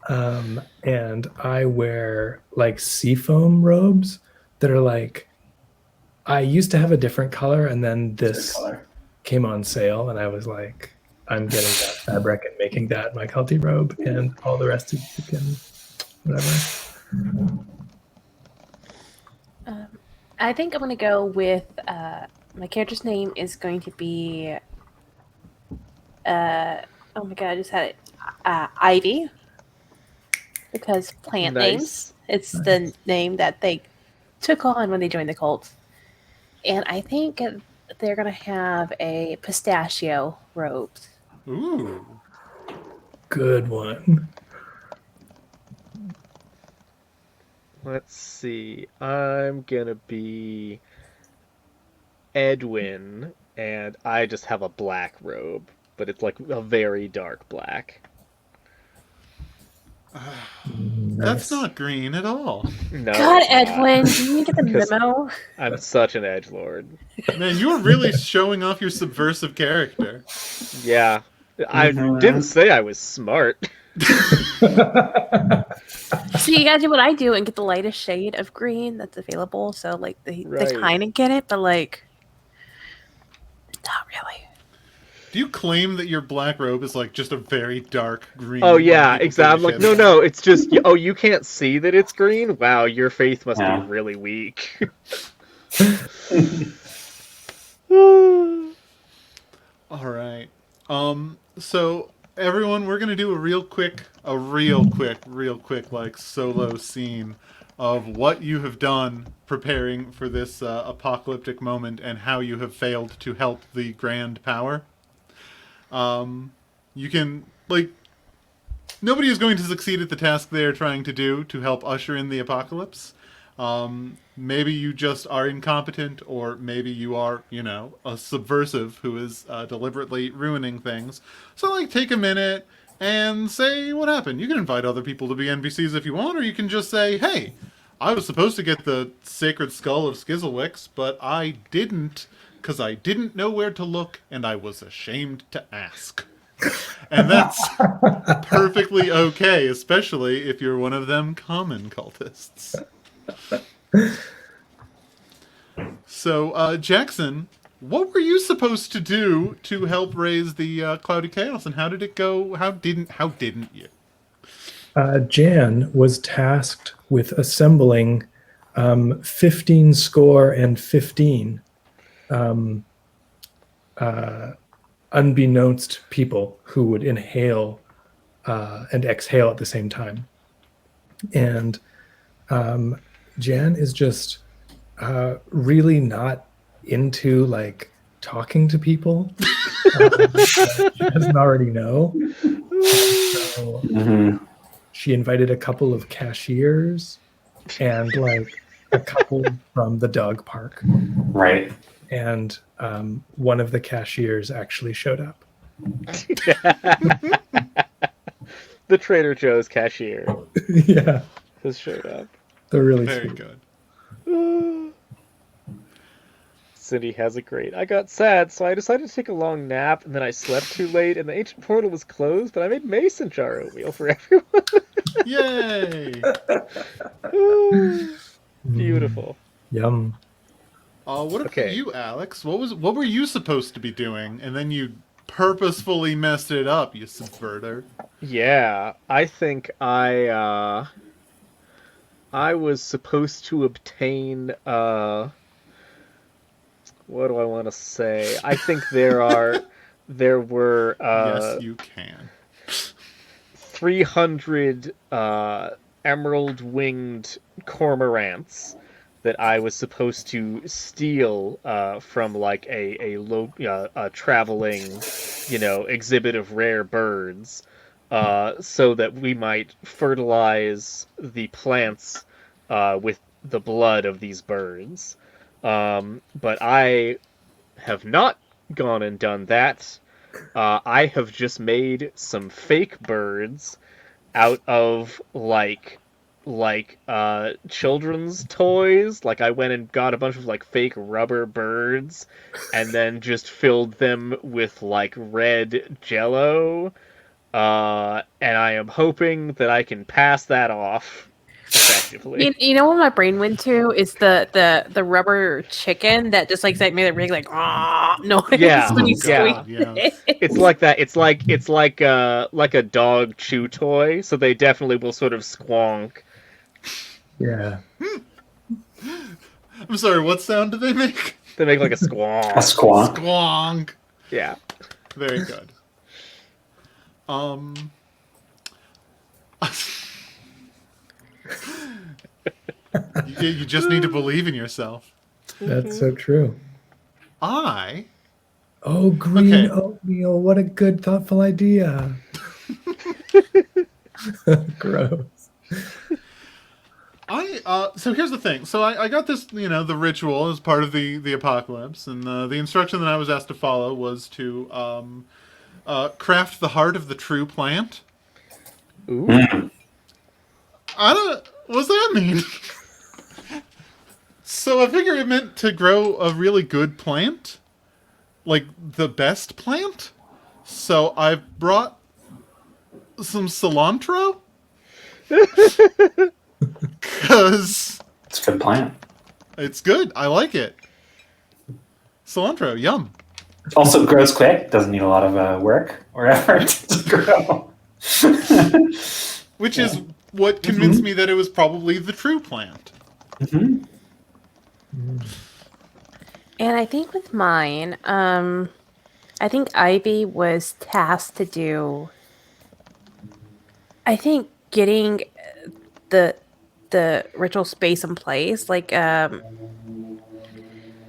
And I wear like seafoam robes that are like. I used to have a different color, and then this Color. came on sale, and I was like, I'm getting that fabric and making that my culty robe, and all the rest of you can whatever. I think I'm gonna go with my character's name is going to be oh my god, I just had it. Ivy. Because plant Nice. names. It's the name that they took on when they joined the cult. And I think they're gonna have a pistachio robe. Ooh. Good one. Let's see. I'm gonna be Edwin, and I just have a black robe, but it's like a very dark black. That's not green at all. No, God, it's not. Edwin, do you get the Because- memo? I'm such an edgelord. Man, you're really showing off your subversive character. Yeah. I Mhm. didn't say I was smart. So you gotta do what I do and get the lightest shade of green that's available. So like they Right. kind of get it, but like not really. Do you claim that your black robe is like just a very dark green? Oh yeah, People exactly. say Like, shit? no, it's just oh, you can't see that it's green. Wow, your faith must Yeah. be really weak. All right. So everyone, we're gonna do a real quick, like solo scene of what you have done preparing for this apocalyptic moment and how you have failed to help the Grand Power. You can like nobody is going to succeed at the task they are trying to do to help usher in the apocalypse. Maybe you just are incompetent, or maybe you are, a subversive who is deliberately ruining things. So, like, take a minute and say what happened. You can invite other people to be NPCs if you want, or you can just say, hey, I was supposed to get the sacred skull of Skizzlewix, but I didn't, because I didn't know where to look, and I was ashamed to ask. And that's perfectly okay, especially if you're one of them common cultists. So, Jackson, what were you supposed to do to help raise the cloudy chaos, and how did it go? How didn't you? Jan was tasked with assembling 15 score and 15 unbeknownst people who would inhale and exhale at the same time. And Jan is just really not into like talking to people. She doesn't already know. So she invited a couple of cashiers and like a couple from the dog park. Right. And one of the cashiers actually showed up. The Trader Joe's cashier Yeah, has showed up. they're really Very sweet. good. Cindy has it great. I got sad, so I decided to take a long nap, and then I slept too late, and the ancient portal was closed, but I made mason jar oatmeal for everyone. Yay! Beautiful. Yum. What about Okay. you, Alex? What were you supposed to be doing, and then you purposefully messed it up, you subverter? Yeah, I think I was supposed to obtain what do I want to say? I think there were Yes, you can. 300 emerald-winged cormorants that I was supposed to steal from like a traveling, exhibit of rare birds, so that we might fertilize the plants with the blood of these birds. But I have not gone and done that. I have just made some fake birds out of like children's toys. Like I went and got a bunch of like fake rubber birds and then just filled them with like red jello. And I am hoping that I can pass that off effectively. You know what my brain went to is the rubber chicken that just like made a really like noise Yeah, when you yeah. squeeze Yeah. it. It's like that. It's like a dog chew toy. So they definitely will sort of squonk. Yeah. I'm sorry, what sound do they make? They make like a squonk. A squawk. Squonk. Yeah. Very good. You just need to believe in yourself. That's so true. I Oh, green Okay. oatmeal. What a good, thoughtful idea. Gross. So here's the thing. So I got this, the ritual as part of the apocalypse, and the instruction that I was asked to follow was to craft the heart of the true plant. Ooh. What's that mean? So I figure it meant to grow a really good plant, like the best plant. So I brought some cilantro. Because It's a good plan. it's good. I like it. Cilantro, yum. Also grows quick. Doesn't need a lot of work or effort to grow. Which is what convinced me that it was probably the true plant. Mhm. And I think with mine, I think Ivy was tasked to do. I think getting the ritual space in place, like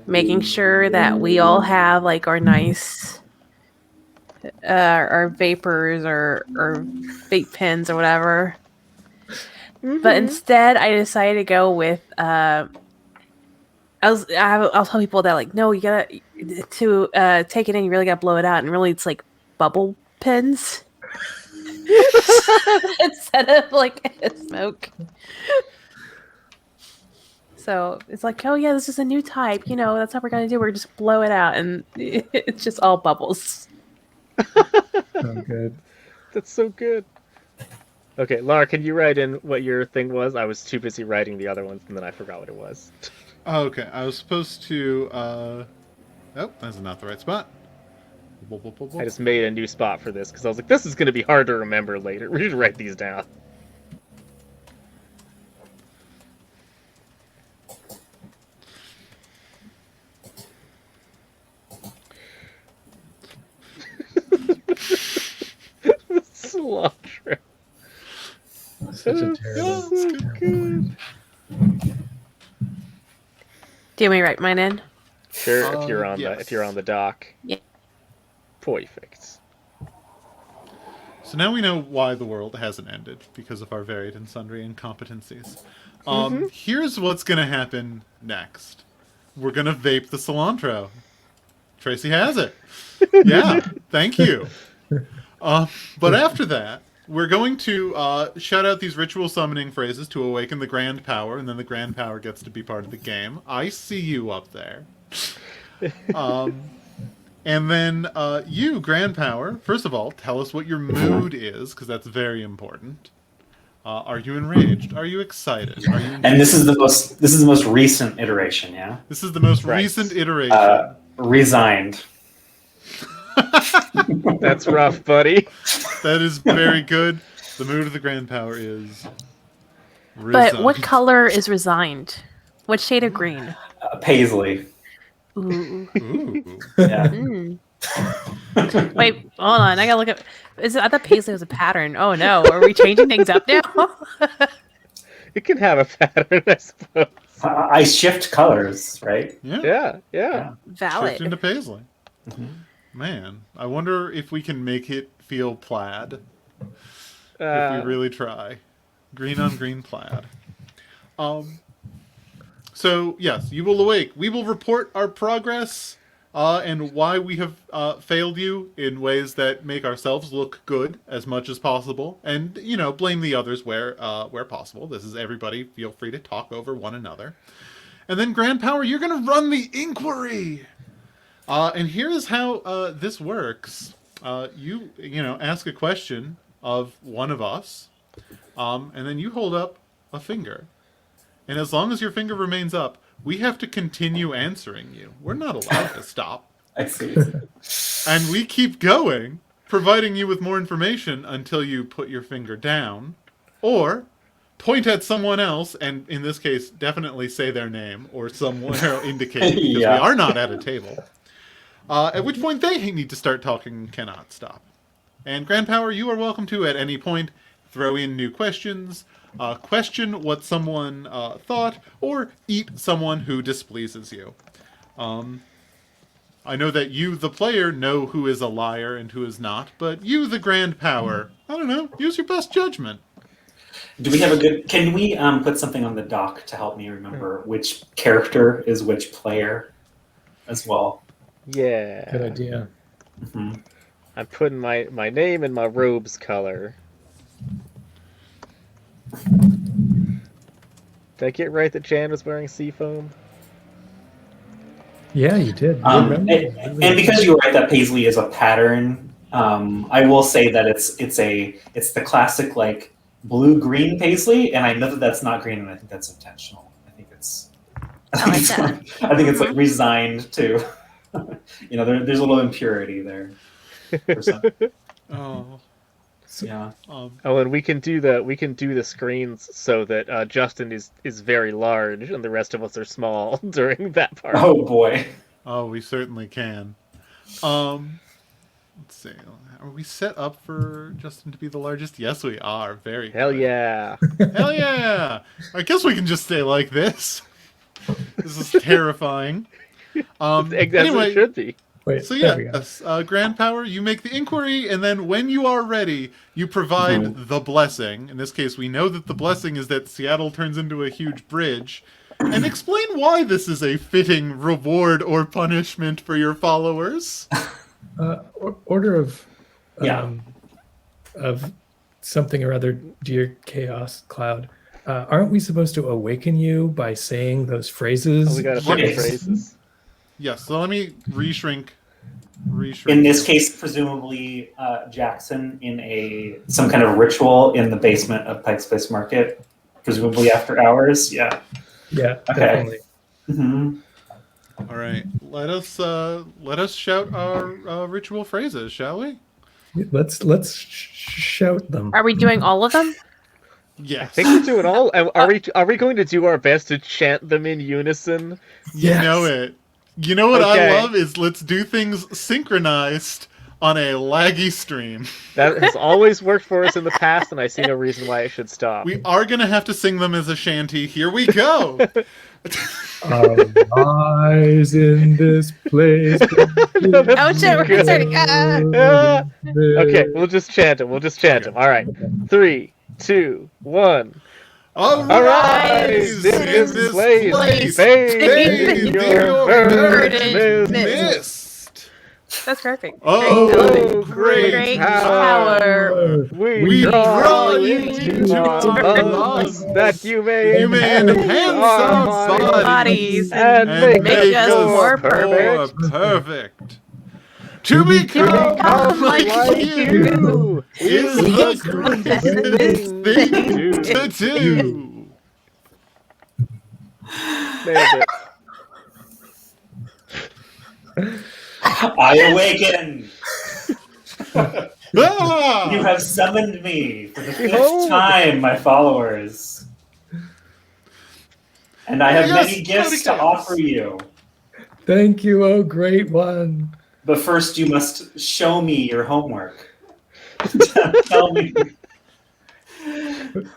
making sure that we all have like our nice our vapors or vape pens or whatever. But instead, I decided to go with. I'll tell people that like, no, you gotta to take it in. You really gotta blow it out, and really, it's like bubble pens instead of like smoke. So it's like, oh yeah, this is a new type. You know, that's how we're gonna do. We're just blow it out, and it's just all bubbles. Oh, good. That's so good. Okay, Lara, can you write in what your thing was? I was too busy writing the other ones, and then I forgot what it was. Okay, I was supposed to. Oh, that's not the right spot. I just made a new spot for this because I was like, this is going to be hard to remember later. We should write these down. Cilantro. Such a terrible. Good. Do you want me to write mine in? Sure, if you're on yes. if you're on the dock. Yeah. Perfect. So now we know why the world hasn't ended, because of our varied and sundry incompetencies. Here's what's gonna happen next. We're gonna vape the cilantro. Tracy has it. Yeah, thank you. But after that, we're going to shout out these ritual summoning phrases to awaken the Grand Power, and then the Grand Power gets to be part of the game. I see you up there. And then you, Grand Power, first of all, tell us what your mood is, because that's very important. Are you enraged? Are you excited? Are you And this is the most recent iteration, yeah? This is the most Right. recent iteration. Resigned. That's rough, buddy. That is very good. The mood of the Grand Power is But what resigned. color is resigned? What shade of green? Paisley. Ooh. Ooh. Yeah. Mm. Wait, hold on. I gotta look at. I thought paisley was a pattern. Oh no, are we changing things up now? It can have a pattern, I suppose. I shift colors, right? Yeah. Yeah. Valid. Shift into paisley. Man, I wonder if we can make it feel plaid. If we really try. Green on green plaid. So, yes, you will awake. We will report our progress and why we have failed you in ways that make ourselves look good as much as possible. And, you know, blame the others where possible. This is everybody. Feel free to talk over one another. And then, Grand Power, you're going to run the inquiry. And here is how this works. You ask a question of one of us, and then you hold up a finger. And as long as your finger remains up, we have to continue answering you. We're not allowed to stop. I see. And we keep going, providing you with more information until you put your finger down, or point at someone else, and in this case, definitely say their name, or somewhere indicated, because Yeah. we are not at a table. At which point they need to start talking and cannot stop. And Grand Power, you are welcome to, at any point, throw in new questions, question what someone thought, or eat someone who displeases you. I know that you, the player, know who is a liar and who is not, but you, the Grand Power, I don't know, use your best judgment. Do we have a good... Can we put something on the dock to help me remember which character is which player as well? Yeah. Good idea. Mm-hmm. I'm putting my name in my robe's color. Did I get right that Jan was wearing seafoam? Yeah, you did. And because you were right that paisley is a pattern, I will say that it's the classic like blue-green paisley, and I know that that's not green, and I think that's intentional. I think it's like resigned to. There's a little impurity there. Oh. Yeah. Oh, and we can do the screens so that Justin is very large and the rest of us are small during that part. Oh boy. Oh, we certainly can. Let's see. Are we set up for Justin to be the largest? Yes, we are. Very Hell good. yeah. Hell yeah! I guess we can just stay like this. This is terrifying. As Anyway, it should be. Wait, so there we go. yes, Grand Power, you make the inquiry, and then when you are ready, you provide the blessing. In this case, we know that the blessing is that Seattle turns into a huge bridge. And explain why this is a fitting reward or punishment for your followers. Order of Yeah. of something or other, dear Chaos Cloud. Aren't we supposed to awaken you by saying those phrases? Oh, we gotta find the Yes. phrases. Yes, so let me reshrink. In this case, presumably Jackson in some kind of ritual in the basement of Pike's Place Market, presumably after hours. Yeah. Yeah, Okay. definitely. hmm All right, let us shout our ritual phrases, shall we? Let's shout them. Are we doing all of them? Yes. I think we're doing all. Are we going to do our best to chant them in unison? You Yes. know it. You know what Okay. I love is let's do things synchronized on a laggy stream. That has always worked for us in the past, and I see no reason why it should stop. We are gonna have to sing them as a shanty. Here we go. Arise in this place. No, that's Oh shit, we're good. starting. Ah! Okay, we'll just chant them. We'll just chant them. All right. 3, 2, 1. Arise in this place, bathe in your burning mist. That's perfect. Oh, great Great power. power. We draw you into into our our lungs lungs, that you may enhance our Bodies and and make us more perfect. perfect. To become like you is the greatest thing to do. Nailed it. I awaken. Ah! You have summoned me for the fifth Behold. time, my followers. And I have Yes, many gifts to Ludicrous. offer you. Thank you, oh great one. But first, you must show me your homework. Tell me.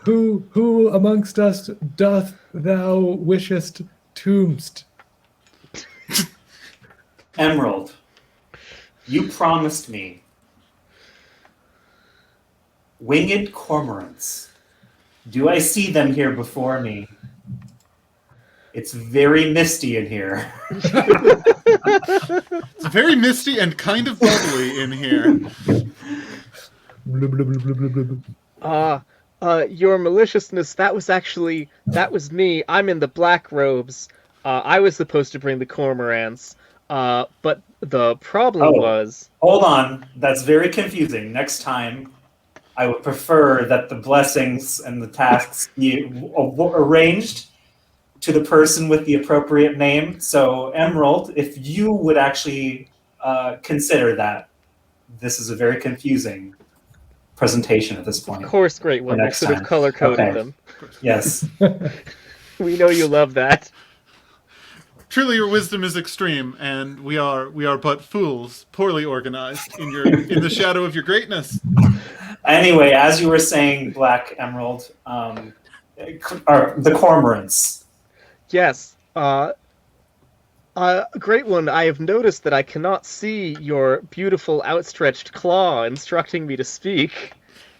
Who amongst us doth thou wishest tombst? Emerald, you promised me winged cormorants. Do I see them here before me? It's very misty in here. It's very misty and kind of bubbly in here. Blub, blub, blub, blub, blub, blub. Your maliciousness, that was me. I'm in the black robes. I was supposed to bring the cormorants. But the problem was... Hold on. That's very confusing. Next time, I would prefer that the blessings and the tasks be arranged to the person with the appropriate name. So, Emerald, if you would actually consider that, this is a very confusing presentation at this point. Of course, great one. We next should have time. color-coded Okay. them. Yes. We know you love that. Truly, your wisdom is extreme, and we are but fools, poorly organized in the shadow of your greatness. Anyway, as you were saying, Black Emerald, or the cormorants. Yes. Great one. I have noticed that I cannot see your beautiful outstretched claw instructing me to speak.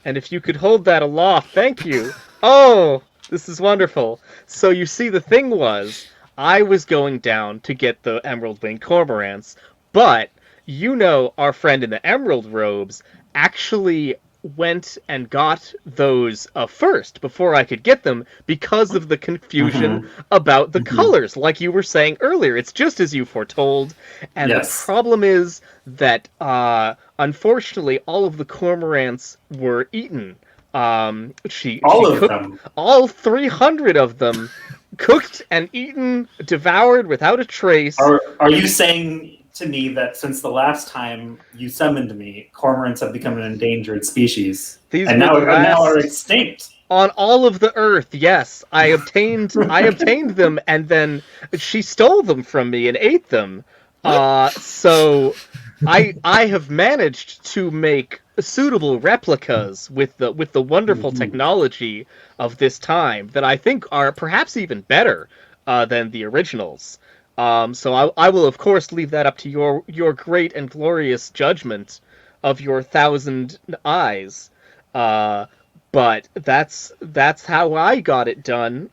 And if you could hold that aloft, thank you. Oh, this is wonderful. So you see, the thing was, I was going down to get the Emerald Winged Cormorants, but you know our friend in the Emerald Robes actually went and got those first before I could get them because of the confusion about the colors, like you were saying earlier. It's just as you foretold, and Yes. the problem is that unfortunately all of the cormorants were eaten. She All of cooked them. all 300 of them. Cooked and eaten, devoured without a trace. Are you saying to me that since the last time you summoned me, cormorants have become an endangered species, These and were now the are last- extinct? On all of the earth, yes. I obtained them, and then she stole them from me and ate them. So I have managed to make suitable replicas with the wonderful technology of this time that I think are perhaps even better than the originals. So I will of course leave that up to your great and glorious judgment of your 1,000 eyes. But that's how I got it done.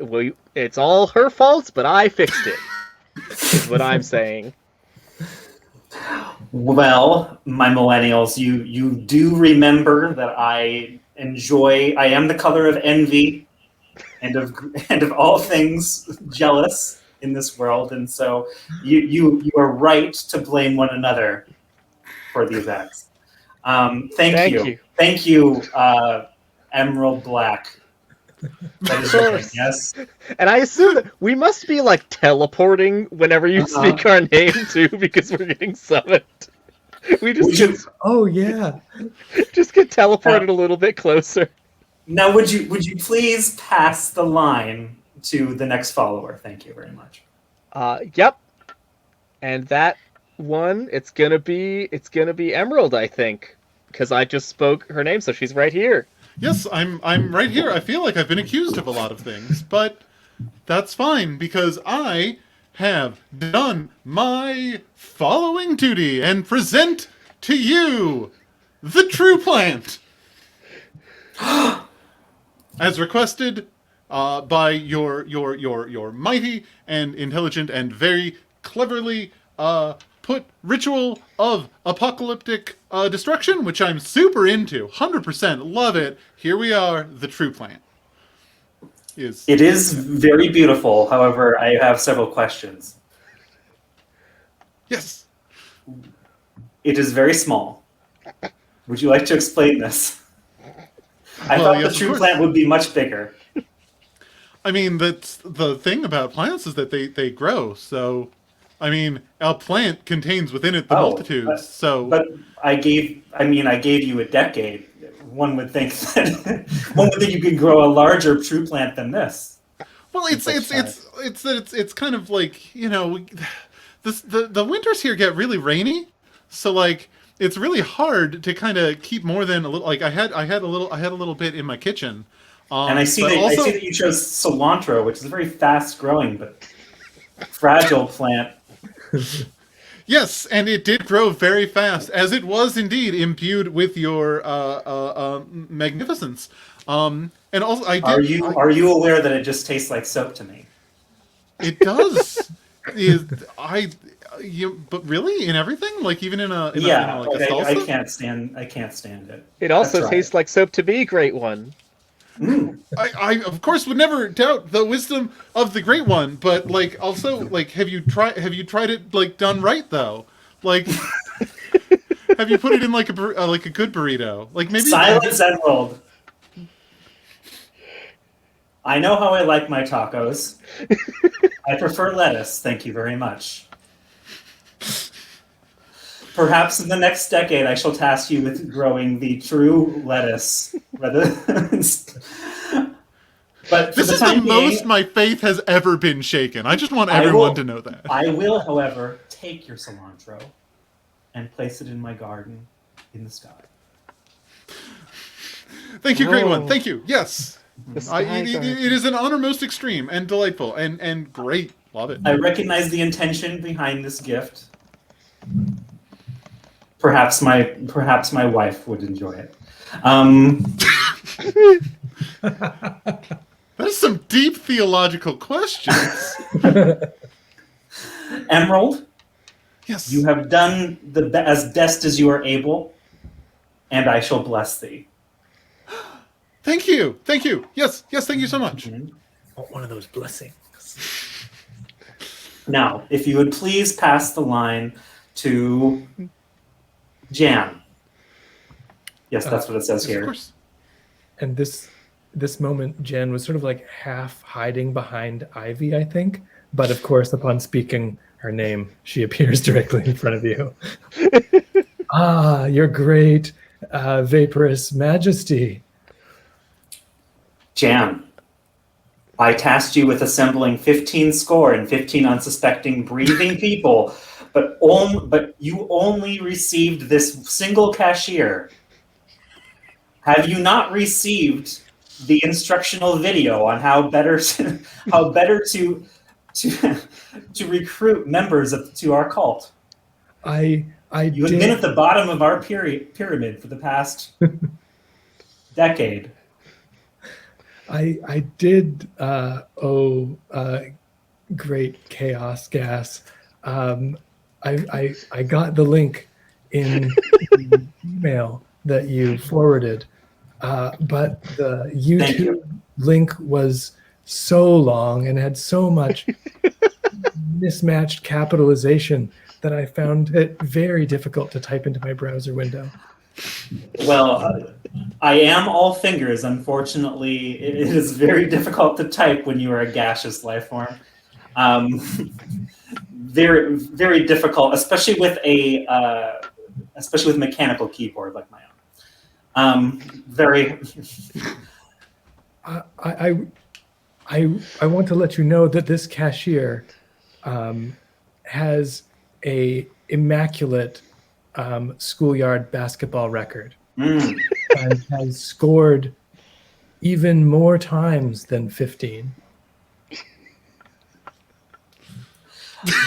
It's all her fault, but I fixed it. Is what I'm saying. Well, my millennials, you do remember that I am the color of envy and of all things jealous in this world, and so you are right to blame one another for the events. Thank you, Emerald Black. That is your name, yes. And I assume that we must be like teleporting whenever you speak our name too, because we're getting summoned. We just Oh yeah. just get teleported a little bit closer. Now, would you please pass the line to the next follower? Thank you very much. Yep. And that one, it's gonna be Emerald, I think, because I just spoke her name, so she's right here. Yes, I'm right here. I feel like I've been accused of a lot of things, but that's fine because I have done my following duty and present to you the true plant. As requested by your mighty and intelligent and very cleverly put ritual of apocalyptic destruction, which I'm super into, 100% love it. Here we are, the true plant. It is very beautiful. However, I have several questions. Yes. It is very small. Would you like to explain this? I thought the true plant would be much bigger. I mean, that's the thing about plants is that they grow. So, I mean, a plant contains within it the multitudes. But I gave you a decade. One would think that you could grow a larger true plant than this. Well, it's kind of like, you know, the winters here get really rainy, so like it's really hard to kind of keep more than a little. Like I had a little bit in my kitchen. And I see that you chose cilantro, which is a very fast growing but fragile plant. Yes, and it did grow very fast, as it was indeed imbued with your magnificence. And also, I did. Are you aware that it just tastes like soap to me? It does. But really, in everything, like even in a salsa? I can't stand it. It also tastes like soap to me, great one. I of course would never doubt the wisdom of the Great One, but like also like have you tried it like done right though? Like have you put it in like a good burrito? Like maybe Silence, Emerald. I know how I like my tacos. I prefer lettuce, thank you very much. Perhaps in the next decade, I shall task you with growing the true lettuce, rather than. But this is the most my faith has ever been shaken. I just want everyone to know that. I will, however, take your cilantro and place it in my garden in the sky. Thank you, Great One. Thank you. Yes, it is an honor most extreme and delightful and great. Love it. I recognize the intention behind this gift. Perhaps my wife would enjoy it. That is some deep theological questions. Emerald, yes, you have done as best as you are able, and I shall bless thee. Thank you. Yes, thank you so much. One of those blessings. Now, if you would please pass the line to Jan. Yes, that's what it says here. Of course. And this moment, Jan was sort of like half hiding behind Ivy, I think. But of course, upon speaking her name, she appears directly in front of you. Your great vaporous majesty. Jan, I tasked you with assembling 15 score and 15 unsuspecting breathing people but you only received this single cashier. Have you not received the instructional video on how better to recruit members to our cult? You've been at the bottom of our pyramid for the past decade. I did owe great chaos gas. I got the link in the email that you forwarded, but the YouTube link was so long and had so much mismatched capitalization that I found it very difficult to type into my browser window. Well, I am all fingers. Unfortunately, it is very difficult to type when you are a gaseous life form. Very, very difficult, especially with mechanical keyboard like my own. Very. I want to let you know that this cashier has a immaculate schoolyard basketball record and has scored even more times than 15.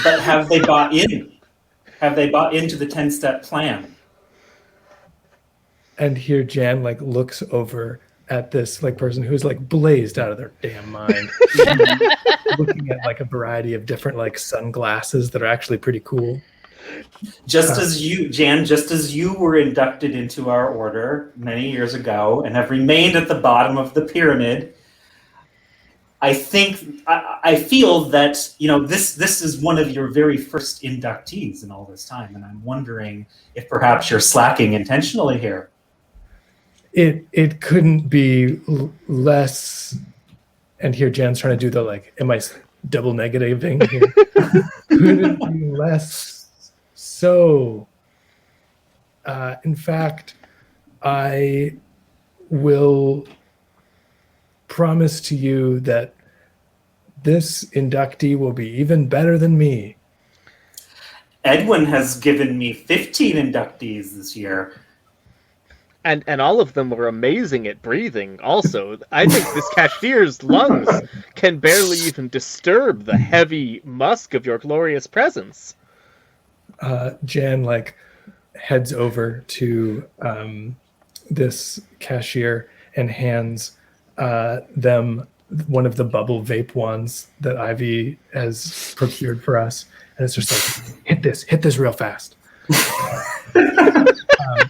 But have they bought in? Have they bought into the 10-step plan? And here Jan looks over at this person who's blazed out of their damn mind, looking at a variety of different sunglasses that are actually pretty cool. Just as you were inducted into our order many years ago and have remained at the bottom of the pyramid, I feel that this is one of your very first inductees in all this time, and I'm wondering if perhaps you're slacking intentionally here. It couldn't be less. And here Jan's trying to do the am I double negativing here? Couldn't be less so. In fact, I will promise to you that this inductee will be even better than me. Edwin has given me 15 inductees this year. And all of them were amazing at breathing. Also, I think this cashier's lungs can barely even disturb the heavy musk of your glorious presence. Jan heads over to this cashier and hands them one of the bubble vape ones that Ivy has procured for us, and it's just hit this real fast.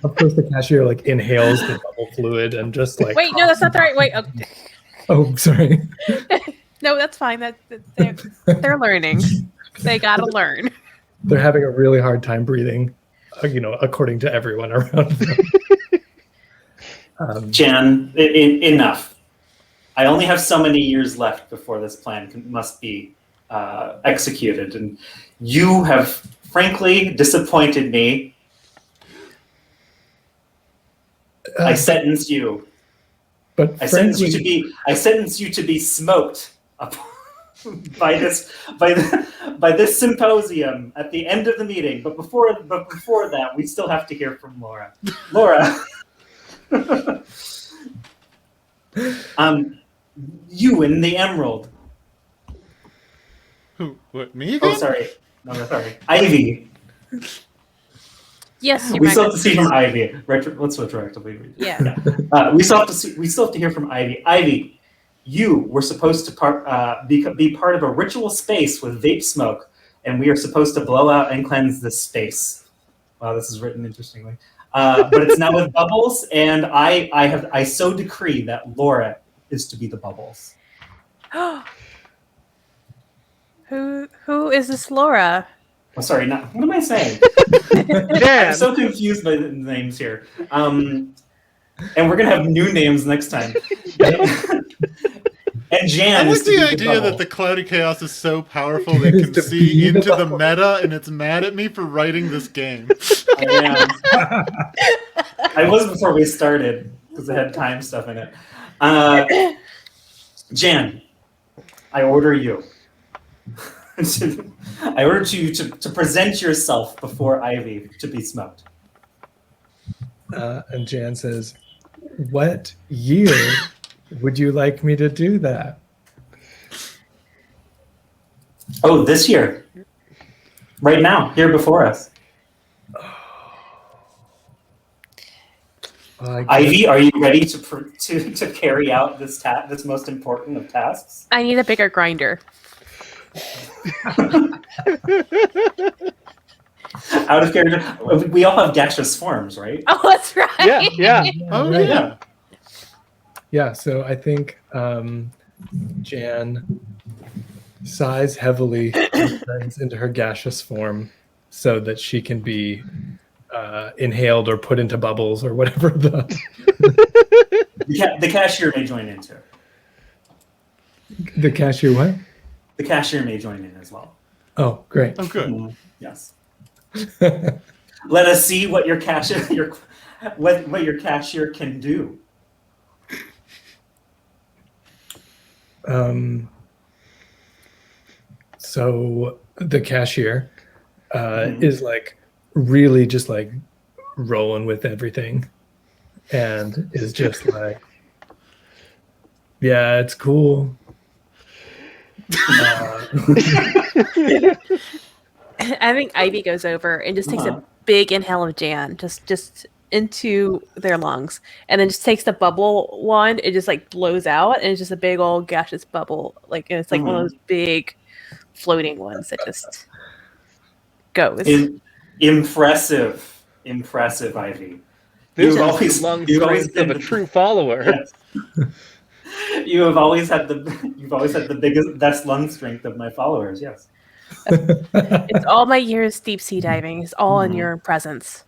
Of course, the cashier inhales the bubble fluid and just Wait, no, that's not the right way. Oh, sorry. No, that's fine. They're learning. They gotta learn. They're having a really hard time breathing, according to everyone around them. Jan, enough. I only have so many years left before this plan must be executed, and you have frankly disappointed me. I sentence you. But I sentence you to be smoked by this symposium at the end of the meeting. But before that, we still have to hear from Laura. Laura, you in the emerald. Who? What? Me again? Oh, sorry. No, sorry. Ivy. Yes, We still have to see from Ivy. Let's retroactively read. Yeah. We still have to hear from Ivy. Ivy, you were supposed to be part of a ritual space with vape smoke, and we are supposed to blow out and cleanse this space. Wow, this is written interestingly. But it's now with bubbles, and I so decree that Laura is to be the bubbles. Who is this Laura? Oh, sorry, what am I saying? Jan. I'm so confused by the names here. And we're gonna have new names next time. And Jan I is like to be the the idea bubble. that the cloudy chaos is so powerful they can see into the meta, and it's mad at me for writing this game. I am. I was before we started because it had time stuff in it. Jan, I order you. I urge you to present yourself before Ivy to be smoked. And Jan says, "What year would you like me to do that?" Oh, this year. Right now, here before us. Ivy, are you ready to carry out this most important of tasks? I need a bigger grinder. Out of character, we all have gaseous forms, right? Oh, that's right. Yeah. Oh right. yeah. Yeah, so I think Jan sighs heavily and turns into her gaseous form so that she can be inhaled or put into bubbles or whatever The cashier may join in too. the cashier what? The cashier may join in as well. Oh, great. Oh good. Yes. Let us see what your cashier what your cashier can do. So the cashier is like really just like rolling with everything and is just like, yeah, it's cool. I think Ivy goes over and just takes a big inhale of Jan, just into their lungs, and then just takes the bubble one. It just like blows out, and it's just a big old gaseous bubble. Like it's like one of those big floating ones that just goes. Impressive, Ivy. This You've is the lung you've always strength of been a true follower. Yes. You've always had the biggest, best lung strength of my followers. Yes. It's all my years deep sea diving. It's all in your presence.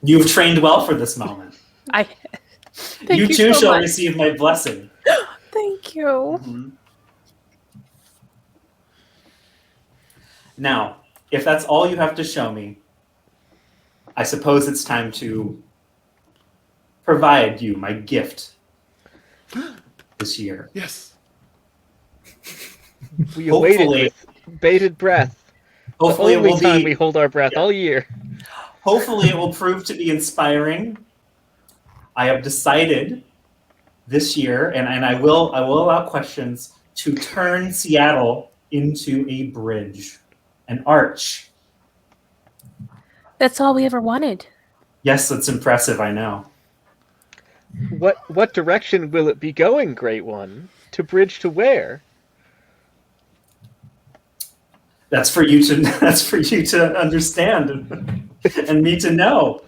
You've trained well for this moment. Thank you too so shall much. receive my blessing. Thank you. Mm-hmm. Now, if that's all you have to show me, I suppose it's time to provide you my gift this year. Yes. We awaited Hopefully- with bated breath. Hopefully, The it only will time be. we hold our breath all year. Hopefully, it will prove to be inspiring. I have decided this year, and I will allow questions, to turn Seattle into a bridge, an arch. That's all we ever wanted. Yes, that's impressive. I know. What direction will it be going, Great One? To bridge to where? That's for you to. That's for you to understand, and me to know.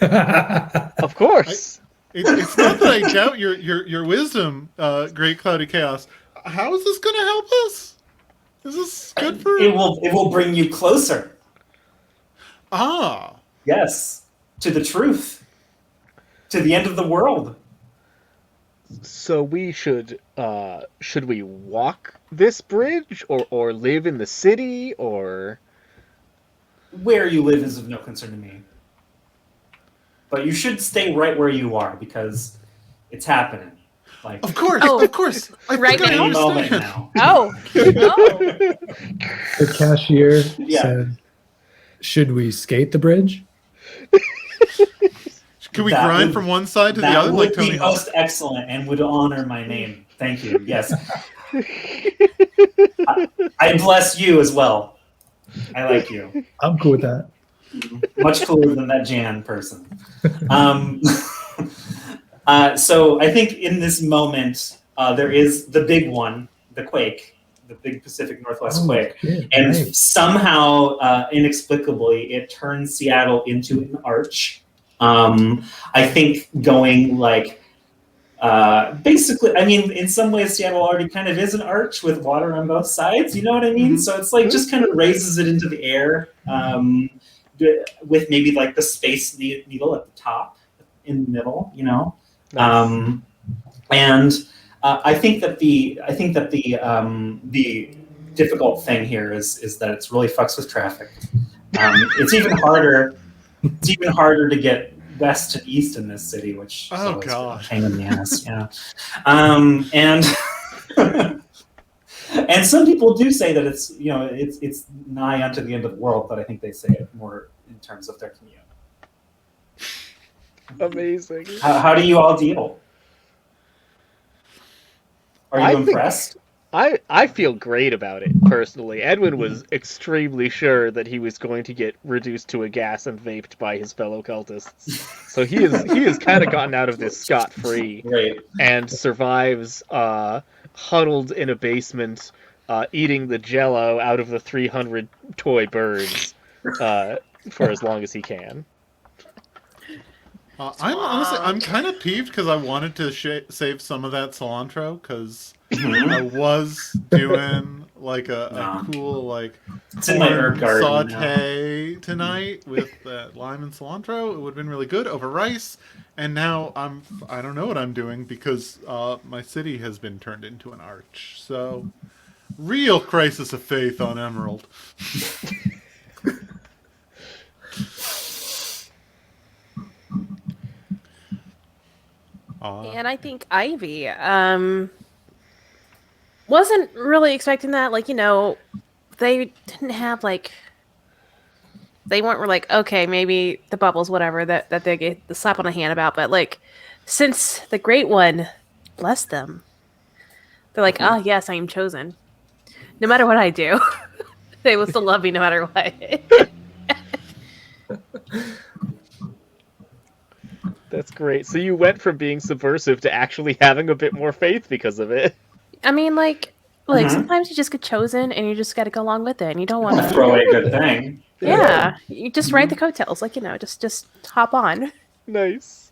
Of course. It's not that I doubt your wisdom, Great Cloudy Chaos. How is this going to help us? Is this good for? It will bring you closer. Ah. Yes, to the truth, to the end of the world. So we should we walk this bridge or live in the city or Where you live is of no concern to me. But you should stay right where you are because it's happening. Like Of course, Oh, of course. I right think I any moment understand. now. Oh, no. The cashier Yeah. said, "Should we skate the bridge?" Can we That grind would- from one side to the That other would like Tony be Hawk? most excellent and would honor my name. Thank you. Yes. I bless you as well. I like you. I'm cool with that. Much cooler than that Jan person. So I think in this moment, there is the big one, the quake, the big Pacific Northwest quake. Shit, And nice. somehow, inexplicably, it turns Seattle into an arch. I think going like, basically, I mean, in some ways, Seattle already kind of is an arch with water on both sides. You know what I mean? Mhm. So it's like just kind of raises it into the air with maybe like the space needle at the top, in the middle. You know, and I think that the difficult thing here is that it's really fucks with traffic. It's even harder. It's even harder to get west and east in this city, which is Oh, always God. a pain in the ass. Yeah, and And some people do say that it's it's nigh unto the end of the world, but I think they say it more in terms of their commute. Amazing. How do you all deal? Are you I think- impressed? I feel great about it, personally. Edwin was extremely sure that he was going to get reduced to a gas and vaped by his fellow cultists. So he has kind of gotten out of this scot-free Right. and survives huddled in a basement, eating the jello out of the 300 toy birds for as long as he can. I'm kind of peeved because I wanted to save some of that cilantro because I was doing like a cool like It's in my herb garden saute tonight with lime and cilantro. It would have been really good over rice, and now I don't know what I'm doing because my city has been turned into an arch. So real crisis of faith on Emerald. And I think Ivy wasn't really expecting that. Like, they didn't have they weren't like, okay, maybe the bubbles, whatever, that they get the slap on the hand about. But like, since the Great One blessed them, they're like, ah, yes, I am chosen. No matter what I do, they will still love me no matter what. That's great. So you went from being subversive to actually having a bit more faith because of it. I mean, like sometimes you just get chosen and you just got to go along with it, and you don't want to throw away a good thing. Yeah, you just ride the coattails, just hop on. Nice.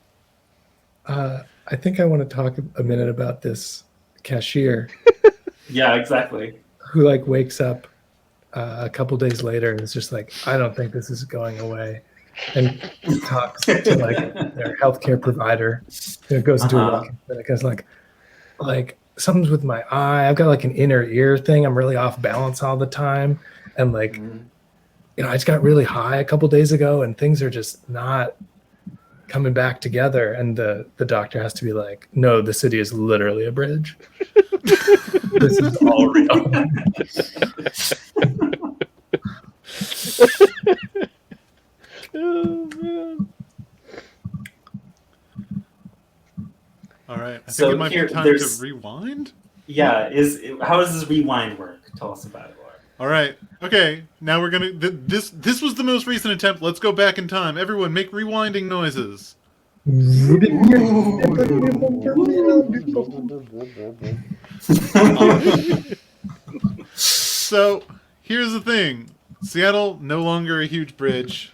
I think I want to talk a minute about this cashier. Yeah, exactly. Who wakes up a couple days later and is just like, I don't think this is going away, and talks to their healthcare provider. Goes into a walk-in clinic. It's like something's with my eye. I've got an inner ear thing. I'm really off balance all the time, and I just got really high a couple days ago, and things are just not coming back together. And the doctor has to be like, no, the city is literally a bridge. This is all real. Oh, man. All right, I So think it might here, be time there's- to rewind. Yeah, how does this rewind work? Tell us about it, Laura. All right. Okay. Now we're gonna. This was the most recent attempt. Let's go back in time. Everyone, make rewinding noises. So here's the thing: Seattle no longer a huge bridge.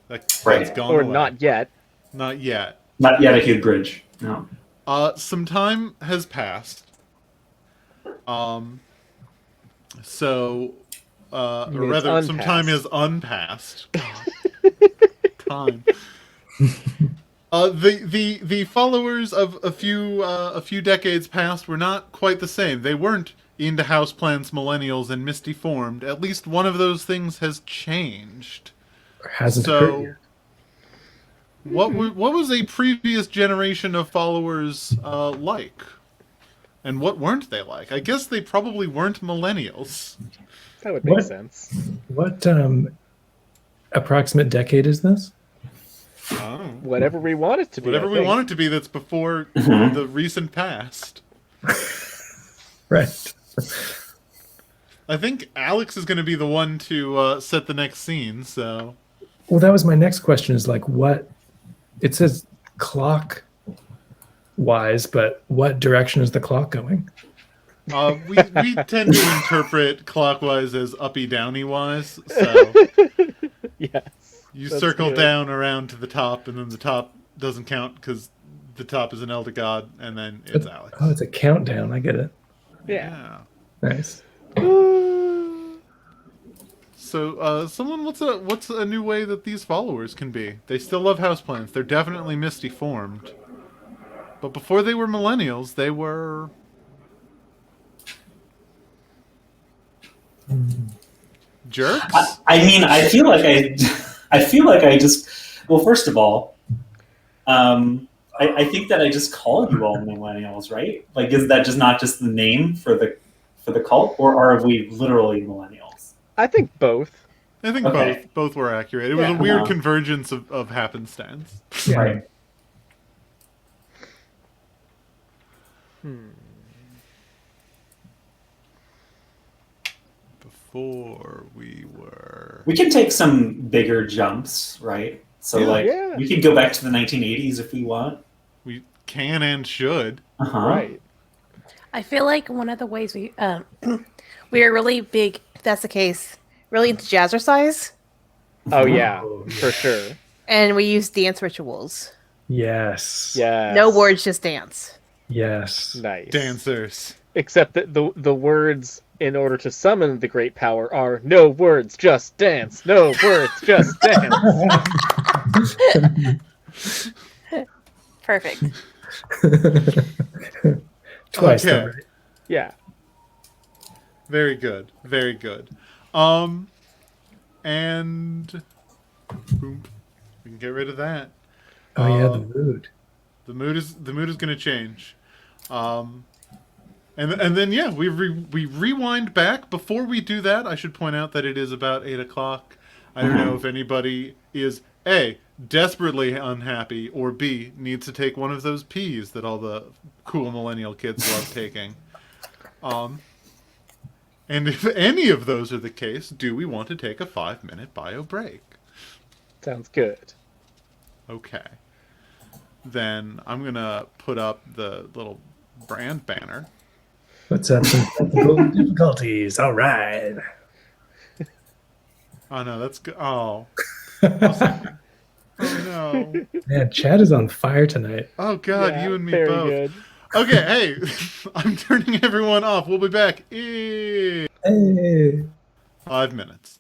That's Right. gone Or away. not yet. Not yet. Not yet a huge bridge. No. Some time has passed. So, or mean it's rather, some time unpassed. has unpassed. Time. The followers of a few decades past were not quite the same. They weren't into houseplants, millennials, and misty formed. At least one of those things has changed. Hasn't occurred So, yet. what was a previous generation of followers like? And what weren't they like? I guess they probably weren't millennials. That would make What? sense. What approximate decade is this? Oh. Whatever we want it to be. Whatever I we think. want it to be that's before the recent past. Right. I think Alex is going to be the one to set the next scene, so... Well, that was my next question is what it says clock wise, but what direction is the clock going? We tend to interpret clockwise as uppy-downy wise, so Yes. you That's circle good. down around to the top, and then the top doesn't count because the top is an elder god, and then it's Alex. Oh, it's a countdown. I get it. Yeah. Nice. So, someone, what's a new way that these followers can be? They still love houseplants. They're definitely misty formed. But before they were millennials, they were... jerks? I mean, I feel like I just. Well, first of all, I think that I just call you all millennials, right? Like, is that just not just the name for for the cult, or are we literally millennials? I think both. I think Okay. both were accurate. It was Yeah. a weird Uh-huh. convergence of happenstance. Yeah. Right. Before we were. We can take some bigger jumps, right? So Yeah. like Yeah. we could go back to the 1980s if we want. We can and should. Uh-huh. Right. I feel like one of the ways we we are really big. If that's the case, really into jazzercise, Oh yeah, Oh, for sure. and we use dance rituals. Yes. Yeah. No words, just dance. Yes. Nice. Dancers. Except that the words in order to summon the great power are no words, just dance. No words, just dance. Perfect. Twice. Okay. though, right? Yeah. Very good. Very good. And boom. We can get rid of that. Oh yeah, the mood. The mood is going to change. And then yeah, we rewind back. Before we do that, I should point out that it is about 8 o'clock. I don't know if anybody is A, desperately unhappy, or B, needs to take one of those peas that all the cool millennial kids love taking. And if any of those are the case, do we want to take a 5-minute bio break? Sounds good. Okay. Then I'm going to put up the little brand banner. Let's have some technical difficulties. All right. Oh, no, that's good. Oh. Oh, no. Man, Chad is on fire tonight. Oh, God, Yeah, you and me very both. good. Okay, hey, I'm turning everyone off. We'll be back in Hey. 5 minutes.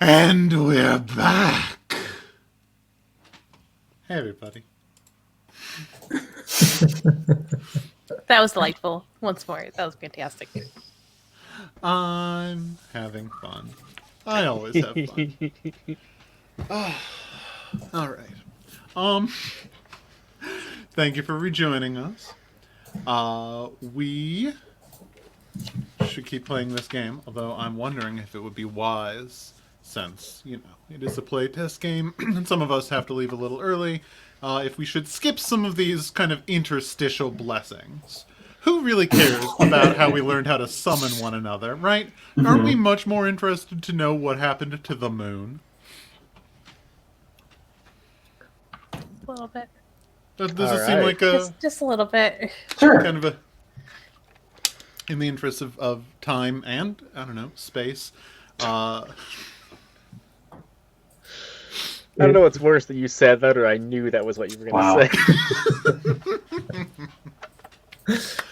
And we're back. Hey, everybody. That was delightful. Once more, that was fantastic. I'm having fun. I always have fun. All right. Thank you for rejoining us. We should keep playing this game, although I'm wondering if it would be wise, since, you know, it is a playtest game, and some of us have to leave a little early, if we should skip some of these kind of interstitial blessings. Who really cares about how we learned how to summon one another, right? Mm-hmm. Aren't we much more interested to know what happened to the moon? A little bit. Does it seem like a... Just a little bit. Sure. Kind of a... In the interest of time and, I don't know, space. I don't know what's worse, that you said that or I knew that was what you were going to say.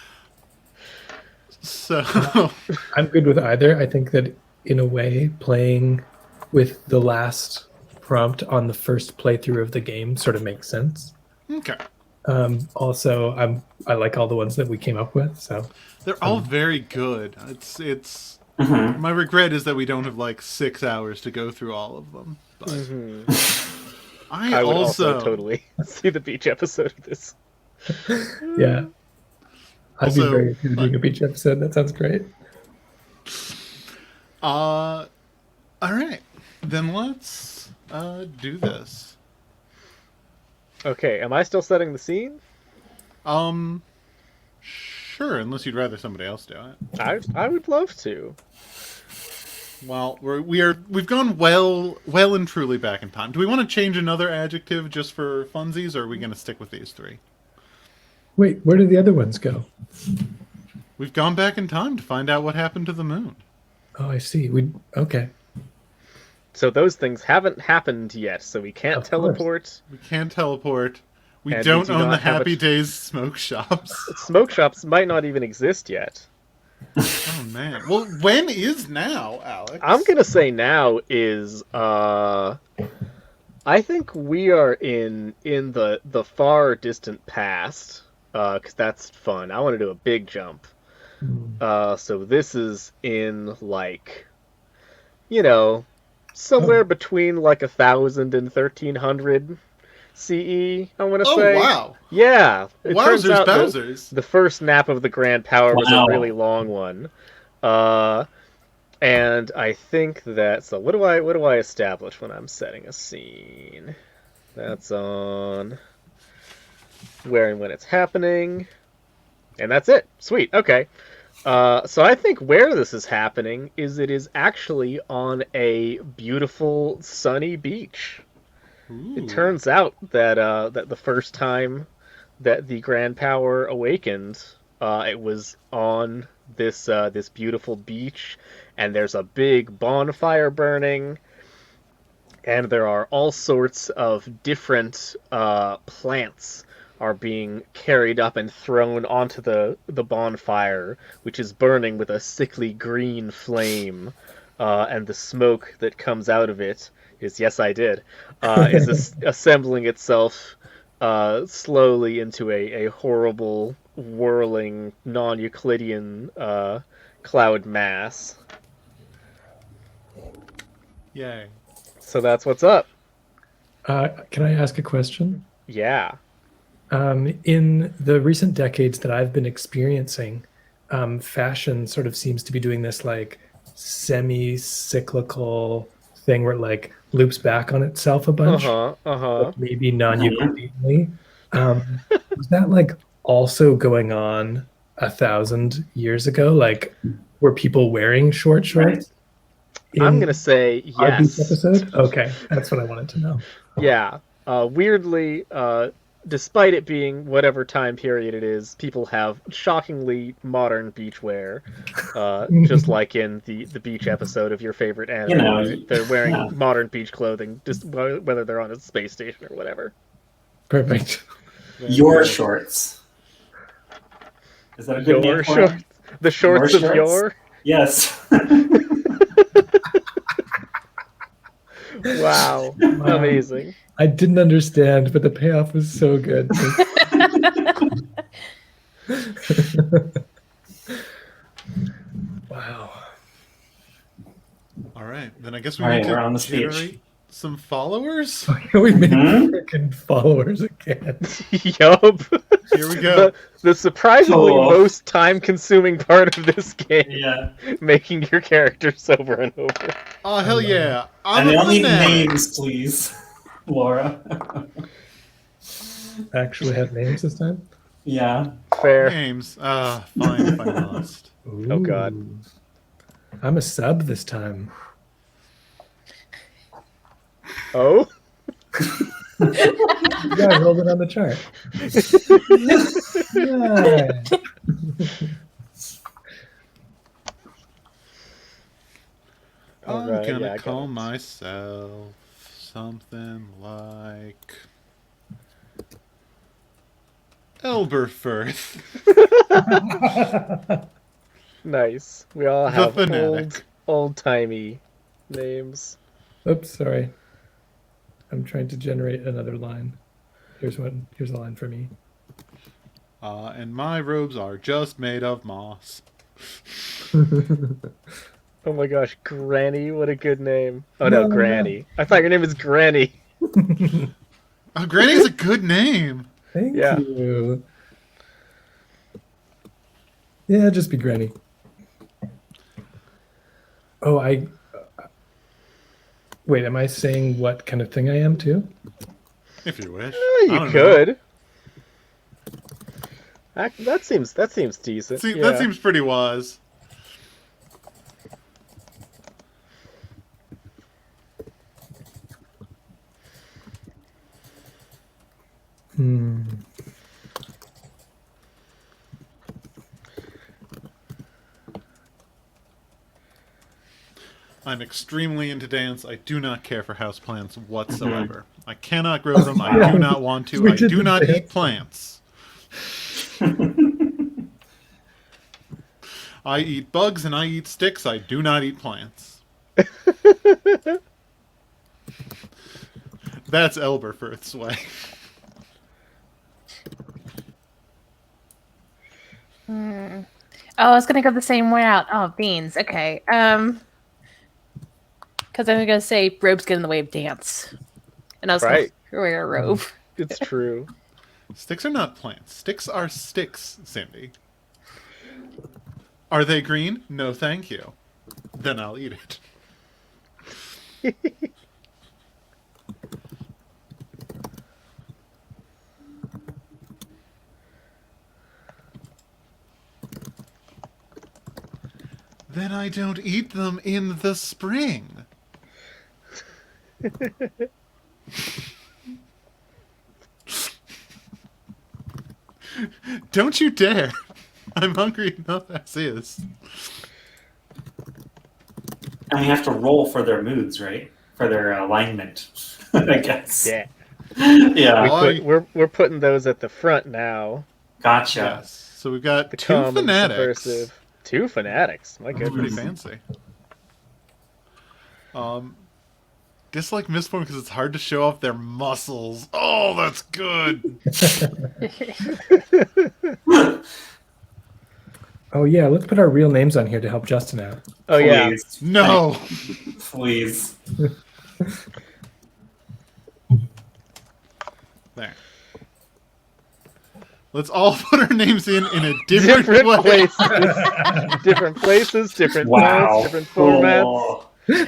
So... I'm good with either. I think that, in a way, playing with the last prompt on the first playthrough of the game sort of makes sense. Okay. Also, I like all the ones that we came up with, so... They're all very good. It's my regret is that we don't have like 6 hours to go through all of them. But I would also totally see the beach episode of this. Yeah. I'd be Also, very interested in doing a beach episode. That sounds great. all right. Then let's do this. Okay, am I still setting the scene? Sure, unless you'd rather somebody else do it. I would love to. Well, we've gone well and truly back in time. Do we want to change another adjective just for funsies, or are we going to stick with these three? Wait, where did the other ones go? We've gone back in time to find out what happened to the moon. Oh, I see. Okay. So those things haven't happened yet, so we can't teleport. We can't teleport. We And don't do own the not have Happy Days smoke shops. Smoke shops might not even exist yet. Oh man. Well, when is now, Alex? I'm gonna say now is I think we are in the far distant past, because that's fun. I want to do a big jump. So this is in like, you know, somewhere between like 1,000 and 1,300 CE, I want to say. Oh, wow. Yeah. It turns out Bowsers. the first nap of the Grand Power was a really long one. And I think that... So what do I establish when I'm setting a scene? That's on where and when it's happening. And that's it. Sweet. Okay. So I think where this is happening is it is actually on a beautiful sunny beach. Ooh. It turns out that that the first time that the Grand Power awakened, it was on this beautiful beach, and there's a big bonfire burning, and there are all sorts of different plants are being carried up and thrown onto the bonfire, which is burning with a sickly green flame, and the smoke that comes out of it is, yes, I did, is assembling itself slowly into a horrible, whirling, non-Euclidean cloud mass. Yay. So that's what's up. Can I ask a question? Yeah. In the recent decades that I've been experiencing, fashion sort of seems to be doing this like semi-cyclical thing where it like loops back on itself a bunch, like maybe non-Euclideanly. Was that like also going on 1,000 years ago? Like, were people wearing short shorts? I'm gonna say our yes. beach episode? Okay, that's what I wanted to know. Yeah. Weirdly, despite it being whatever time period it is, people have shockingly modern beachwear, just like in the beach episode of your favorite anime. You know, they're wearing modern beach clothing, just whether they're on a space station or whatever. Perfect. Your shorts. Is that a good Your name for shorts. it? The shorts Your of your. Yes. Wow. Wow. Amazing. I didn't understand, but the payoff was so good. Wow. All right, then I guess we All need right, we're to on the stage. generate some followers. We made Mhm. freaking followers again. Yup. Here we go. The surprisingly Cool. most time-consuming part of this game, Yeah. making your characters over and over. Oh, hell yeah. I'm And they a all need fanatic. names, please, Laura. Actually have names this time? Yeah. Fair. Names. Fine if I must. Oh, God. Ooh. I'm a sub this time. Oh? Yeah, I rolled it on the chart. Yeah. I'm Alright, gonna yeah, I got call it. myself something like Elberfirth. Nice. We all The have fanatic. old-timey names. Oops, sorry. I'm trying to generate another line. Here's one. Here's a line for me. And my robes are just made of moss. Oh my gosh, Granny, what a good name. Oh no, No, Granny. I thought your name was Granny. Oh, Granny's a good name. Thank Yeah. you. Yeah, just be Granny. Oh, wait, am I saying what kind of thing I am too? If you wish. Oh, I you don't know. could. That seems decent. See, yeah. that seems pretty wise. Hmm. I'm extremely into dance. I do not care for houseplants whatsoever. I cannot grow them. I do not want to. We I did do the not dance. eat plants. I eat bugs and I eat sticks. I do not eat plants. That's Elberfirth's way. Oh, I was gonna go the same way out. Oh, beans. Okay. Because I'm gonna say robes get in the way of dance, and I was Right. gonna wear a robe. It's true. Sticks are not plants. Sticks are sticks, Cindy. Are they green? No, thank you. Then I'll eat it. Then I don't eat them in the spring. Don't you dare. I'm hungry enough as is. And you have to roll for their moods, right? For their alignment, I guess. Yeah. Yeah. We're putting those at the front now. Gotcha. Yes. So we've got The two calm and fanatics. subversive. Two fanatics. My That's pretty goodness. fancy. Dislike Mistborn because it's hard to show off their muscles. Oh, that's good. Oh yeah, let's put our real names on here to help Justin out. Oh yeah. Please. No. Please. There. Let's all put our names in a different, Different way. places. Different places, different Wow. fonts, different formats. Cool.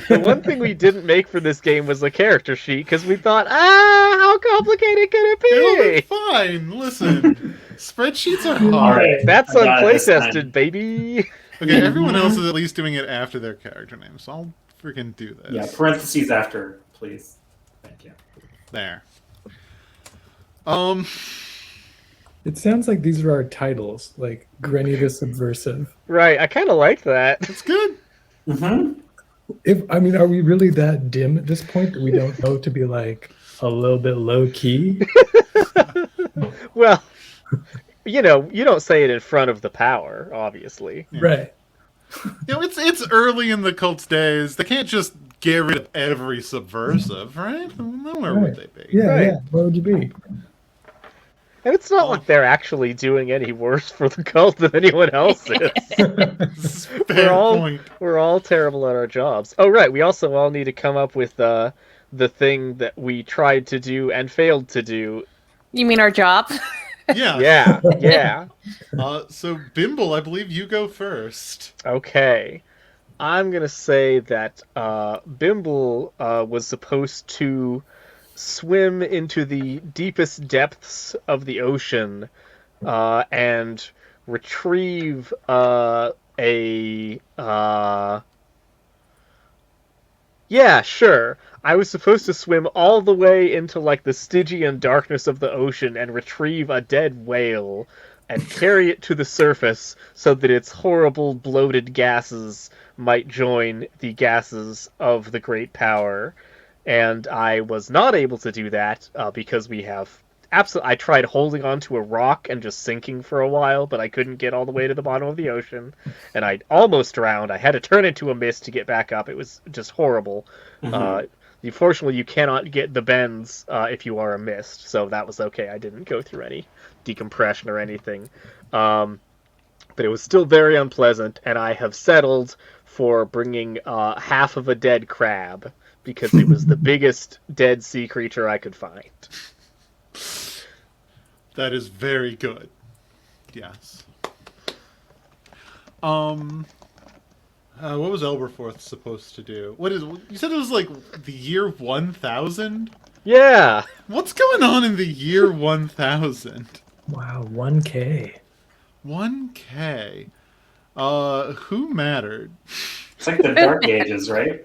The one thing we didn't make for this game was a character sheet because we thought, how complicated could It'll it be be? fine. Listen, spreadsheets are hard. All right. That's I got it this time. unplaytested, baby. Okay, everyone else is at least doing it after their character name, so I'll freaking do this. Yeah, parentheses after, please. Thank you. There. It sounds like these are our titles, like Granny the Subversive. Right, I kind of like that. That's good. Mm-hmm. Are we really that dim at this point that we don't know to be like a little bit low key? Well, you don't say it in front of the power, obviously. Right. It's early in the cult's days. They can't just get rid of every subversive, right? Where would they be? Yeah, Right. yeah. Where would you be? And it's not like they're actually doing any worse for the cult than anyone else is. Fair point. We're all terrible at our jobs. Oh, right. We also all need to come up with the thing that we tried to do and failed to do. You mean our job? Yeah. Yeah. So, Bimble, I believe you go first. Okay. I'm going to say that Bimble was supposed to swim into the deepest depths of the ocean and retrieve yeah, sure. I was supposed to swim all the way into like the Stygian darkness of the ocean and retrieve a dead whale and carry it to the surface so that its horrible bloated gases might join the gases of the great power. And I was not able to do that because we have I tried holding onto a rock and just sinking for a while, but I couldn't get all the way to the bottom of the ocean, and I almost drowned. I had to turn into a mist to get back up. It was just horrible. Unfortunately, you cannot get the bends if you are a mist, so that was okay. I didn't go through any decompression or anything. But it was still very unpleasant, and I have settled for bringing half of a dead crab, because it was the biggest dead sea creature I could find. That is very good. Yes. What was Elberforth supposed to do? You said it was like the year 1000? Yeah. What's going on in the year 1000? Wow, 1K. 1K. Who mattered? It's like the Dark Ages, right?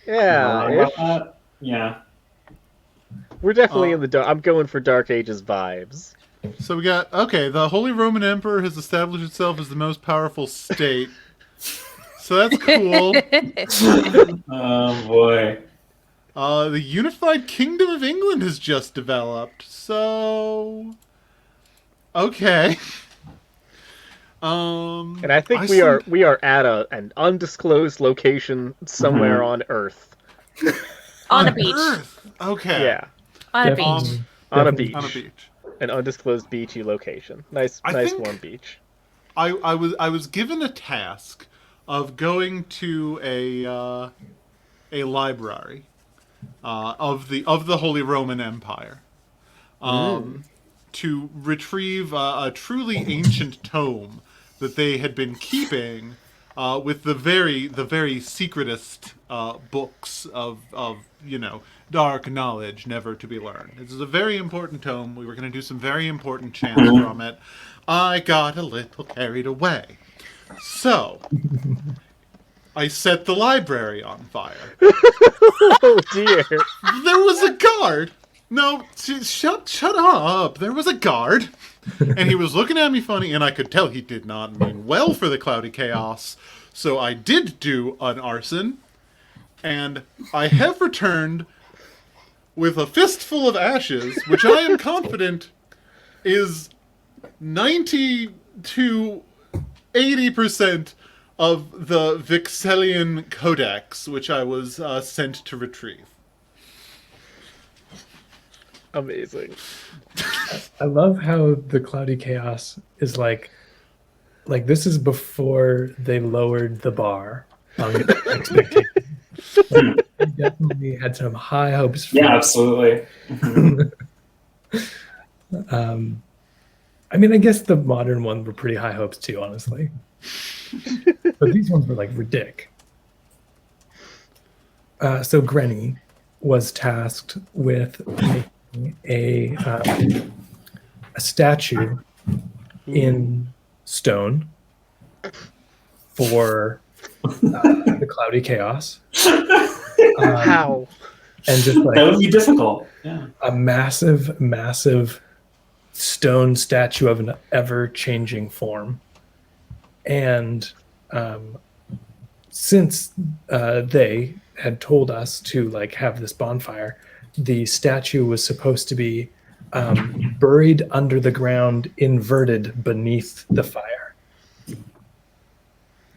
Yeah. About that? Yeah. We're definitely in the dark. I'm going for Dark Ages vibes. So we got, the Holy Roman Emperor has established itself as the most powerful state. So that's cool. Oh, boy. The Unified Kingdom of England has just developed. So, okay. And I think we are at an undisclosed location somewhere on Earth. On a beach. Earth. Okay. Yeah. On a beach. On a beach. On a beach. An undisclosed beachy location. Nice warm beach. I was given a task of going to a library of the Holy Roman Empire to retrieve a truly ancient tome that they had been keeping with the very secretest books of dark knowledge never to be learned. This is a very important tome. We were going to do some very important chants from it. I got a little carried away. So, I set the library on fire. Oh dear. There was a guard. No, shut up. There was a guard. And he was looking at me funny, and I could tell he did not mean well for the cloudy chaos. So I did do an arson, and I have returned with a fistful of ashes, which I am confident is 90 to 80% of the Vixelian Codex, which I was sent to retrieve. Amazing. I love how the cloudy chaos is like this is before they lowered the bar on expectations. I definitely had some high hopes for Yeah, absolutely. I mean, I guess the modern ones were pretty high hopes too, honestly. But these ones were like ridiculous. So Granny was tasked with making a statue in stone for the cloudy chaos. How? And just like That would be difficult. Yeah. a massive stone statue of an ever-changing form. And since they had told us to like have this bonfire, the statue was supposed to be buried under the ground, inverted beneath the fire.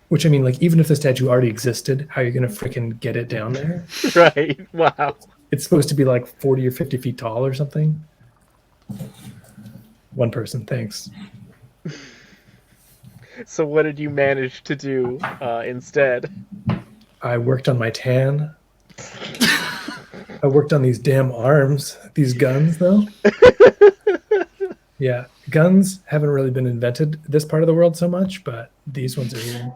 Which, I mean, like, even if the statue already existed, how are you going to freaking get it down there? Right. Wow. It's supposed to be like 40 or 50 feet tall or something. One person, thanks. So what did you manage to do instead? I worked on my tan. I worked on these damn arms. These guns, though. Yeah, guns haven't really been invented this part of the world so much, but these ones are here.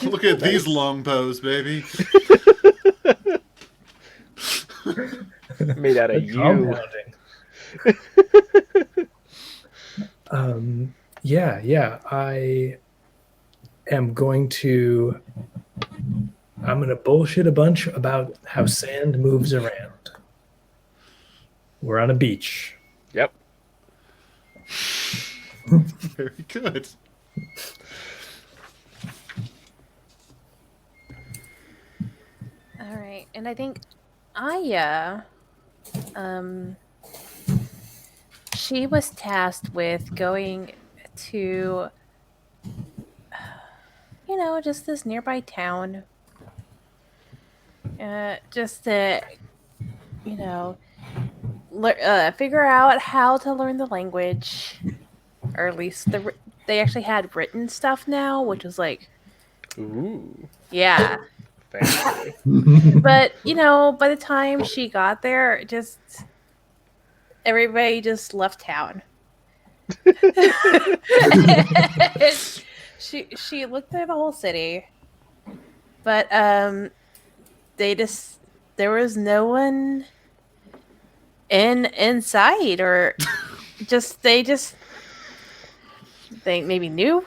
Look at these longbows, baby. Made out of you. Compounding. Yeah. I'm going to bullshit a bunch about how sand moves around. We're on a beach. Yep. Very good. All right, and I think Aya, she was tasked with going to, just this nearby town, just to, figure out how to learn the language, or at least they actually had written stuff now, which was like, Ooh. yeah. Fancy. But by the time she got there, just everybody just left town. she looked at the whole city, but there was no one inside, or they maybe knew,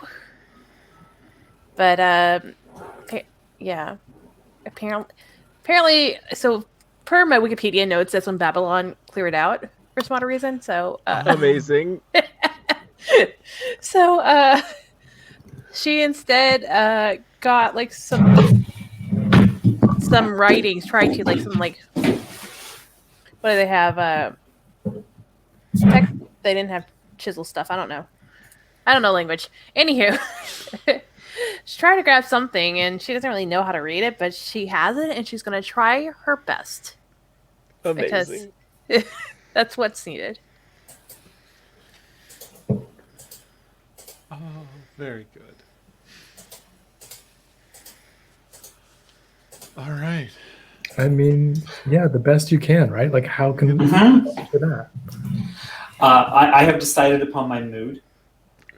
but yeah. Apparently, so per my Wikipedia notes, that's when Babylon cleared out for some odd reason. So amazing. So she instead got like some writings, tried to like some like, what do they have? They didn't have chisel stuff. I don't know language. Anywho. She's trying to grab something, and she doesn't really know how to read it, but she has it, and she's going to try her best. Amazing. Because that's what's needed. Oh, very good. All right. I mean, yeah, the best you can, right? Like, how can we do that? I have decided upon my mood.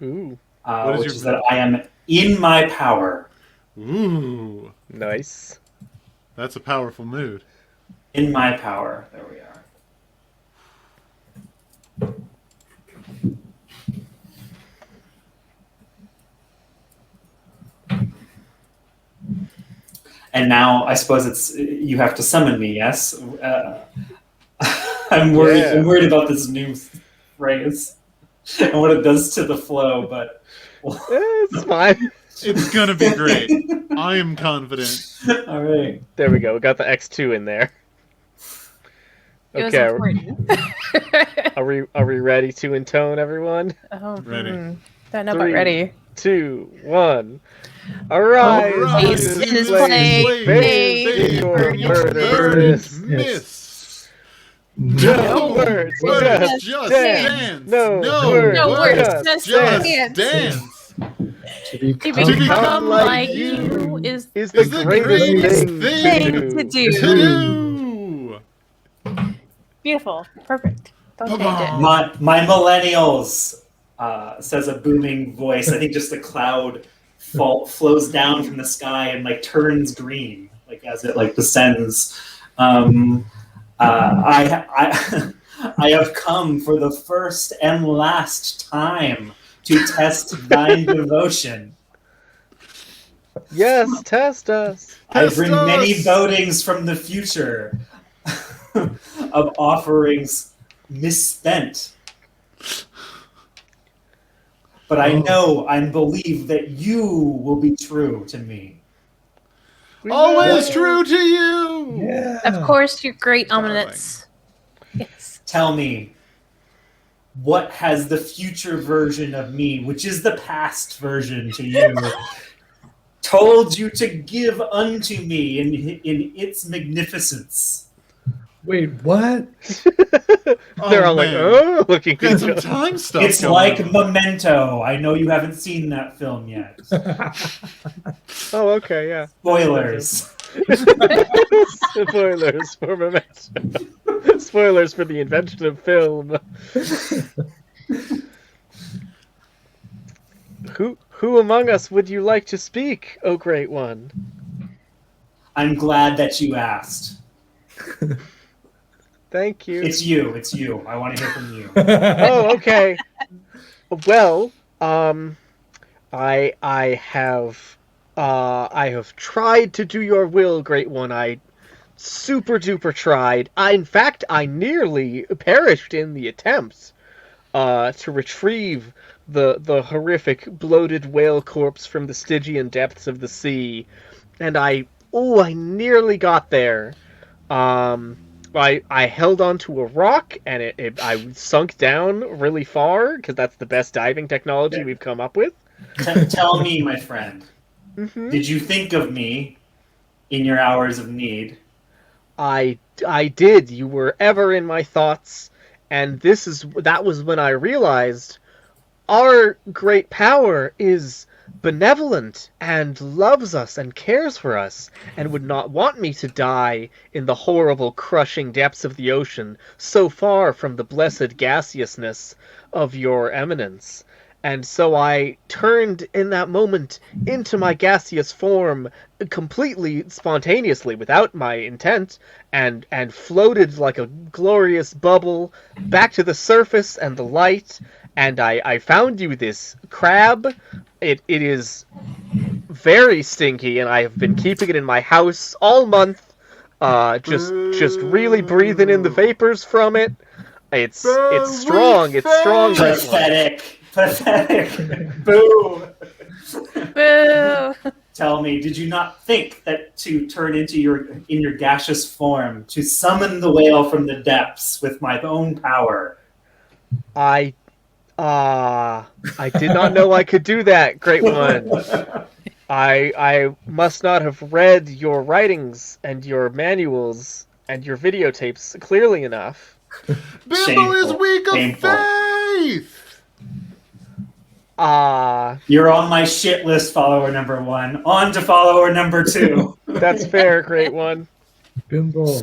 Ooh. Which is that I am in my power. Ooh. Nice. That's a powerful mood. In my power. There we are. And now I suppose you have to summon me, yes? I'm worried. Yeah. I'm worried about this new phrase and what it does to the flow, but It's fine. It's gonna be great. I am confident. All right. There we go. We got the X2 in there. It was Okay. important. Are we ready to intone, everyone? Oh, Ready. Don't know about ready. 2, 1. Arise! Arise in his play, Face your murderous miss. No words, Just dance. dance. No words, just just Just dance. To To become become like you is the the greatest greatest thing to do. To do. Beautiful. Perfect. Don't change it. My millennials, says a booming voice. I think just the cloud flows down from the sky and like turns green, like as it like descends. I have come for the first and last time to test thine devotion. Yes, test us. I bring Test many us. votings from the future of offerings misspent. But I know and believe that you will be true to me. Always true to you. Yeah. Of course, your great Darling. ominous. Yes. Tell me, what has the future version of me, which is the past version to you, told you to give unto me in its magnificence? Wait, what? They're all man. like, oh, looking Got at some each other. time stuff. It's going like on. Memento. I know you haven't seen that film yet. Oh, okay, yeah. Spoilers. Spoilers for Memento. Spoilers for the invention of film. Who among us would you like to speak, O Great One? I'm glad that you asked. Thank you. It's you. It's you. I want to hear from you. Oh, okay. Well, I have tried to do your will, Great One. I super duper tried. In fact, I nearly perished in the attempt to retrieve the horrific bloated whale corpse from the Stygian depths of the sea, and I nearly got there. I held onto a rock and I sunk down really far because that's the best diving technology we've come up with. Tell me, my friend, Mm-hmm. did you think of me in your hours of need? I did. You were ever in my thoughts, and that was when I realized our great power is benevolent and loves us and cares for us and would not want me to die in the horrible crushing depths of the ocean so far from the blessed gaseousness of your eminence. And so I turned in that moment into my gaseous form completely spontaneously without my intent and floated like a glorious bubble back to the surface and the light. And I found you this crab. It is very stinky, and I have been keeping it in my house all month. Just really breathing in the vapors from it. It's strong. It's strong. Pathetic. Boo. Boo! Tell me, did you not think that to turn into in your gaseous form, to summon the whale from the depths with my own power? I did not know I could do that, Great One. I must not have read your writings and your manuals and your videotapes clearly enough. Bimbo is weak of Shameful. faith. You're on my shit list, follower number 1. On to follower number 2. That's fair, Great One. Bimbo.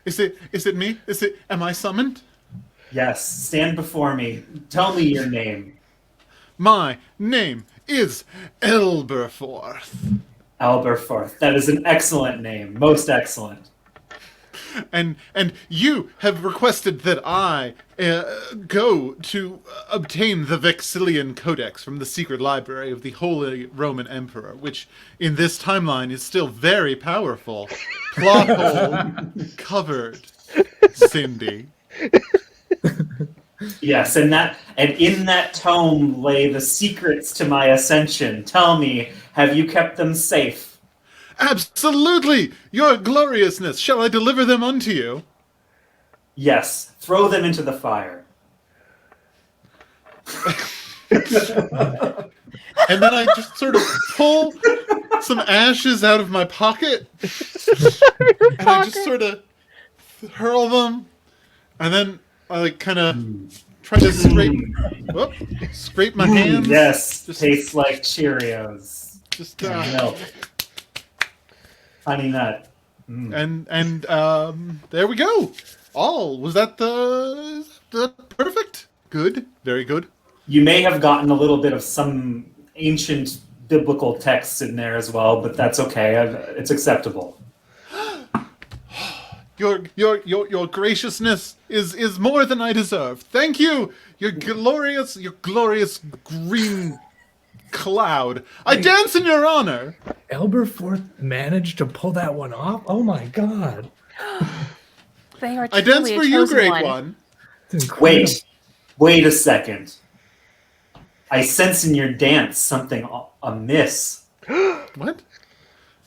Is it me? Am I summoned? Yes, stand before me. Tell me your name. My name is Elberforth. Alberforth. That is an excellent name. Most excellent. And you have requested that I go to obtain the Vexillian Codex from the secret library of the Holy Roman Emperor, which in this timeline is still very powerful. Plot hole covered, Cindy. Yes, and in that tome lay the secrets to my ascension. Tell me, have you kept them safe? Absolutely, your gloriousness. Shall I deliver them unto you? Yes, throw them into the fire. And then I just sort of pull some ashes out of my pocket, and I just sort of hurl them, and then I kind of try to scrape my hands. Yes, Just- tastes like Cheerios. Just Milk. Honey nut. and there we go. Was that the perfect? Good, very good. You may have gotten a little bit of some ancient biblical texts in there as well, but that's okay. It's acceptable. Your graciousness is more than I deserve. Thank you. Your glorious green cloud. I dance in your honor. Elberforth managed to pull that one off? Oh my god. They are I truly dance for a you, chosen great one. one. It's incredible. Wait a second. I sense in your dance something amiss. What?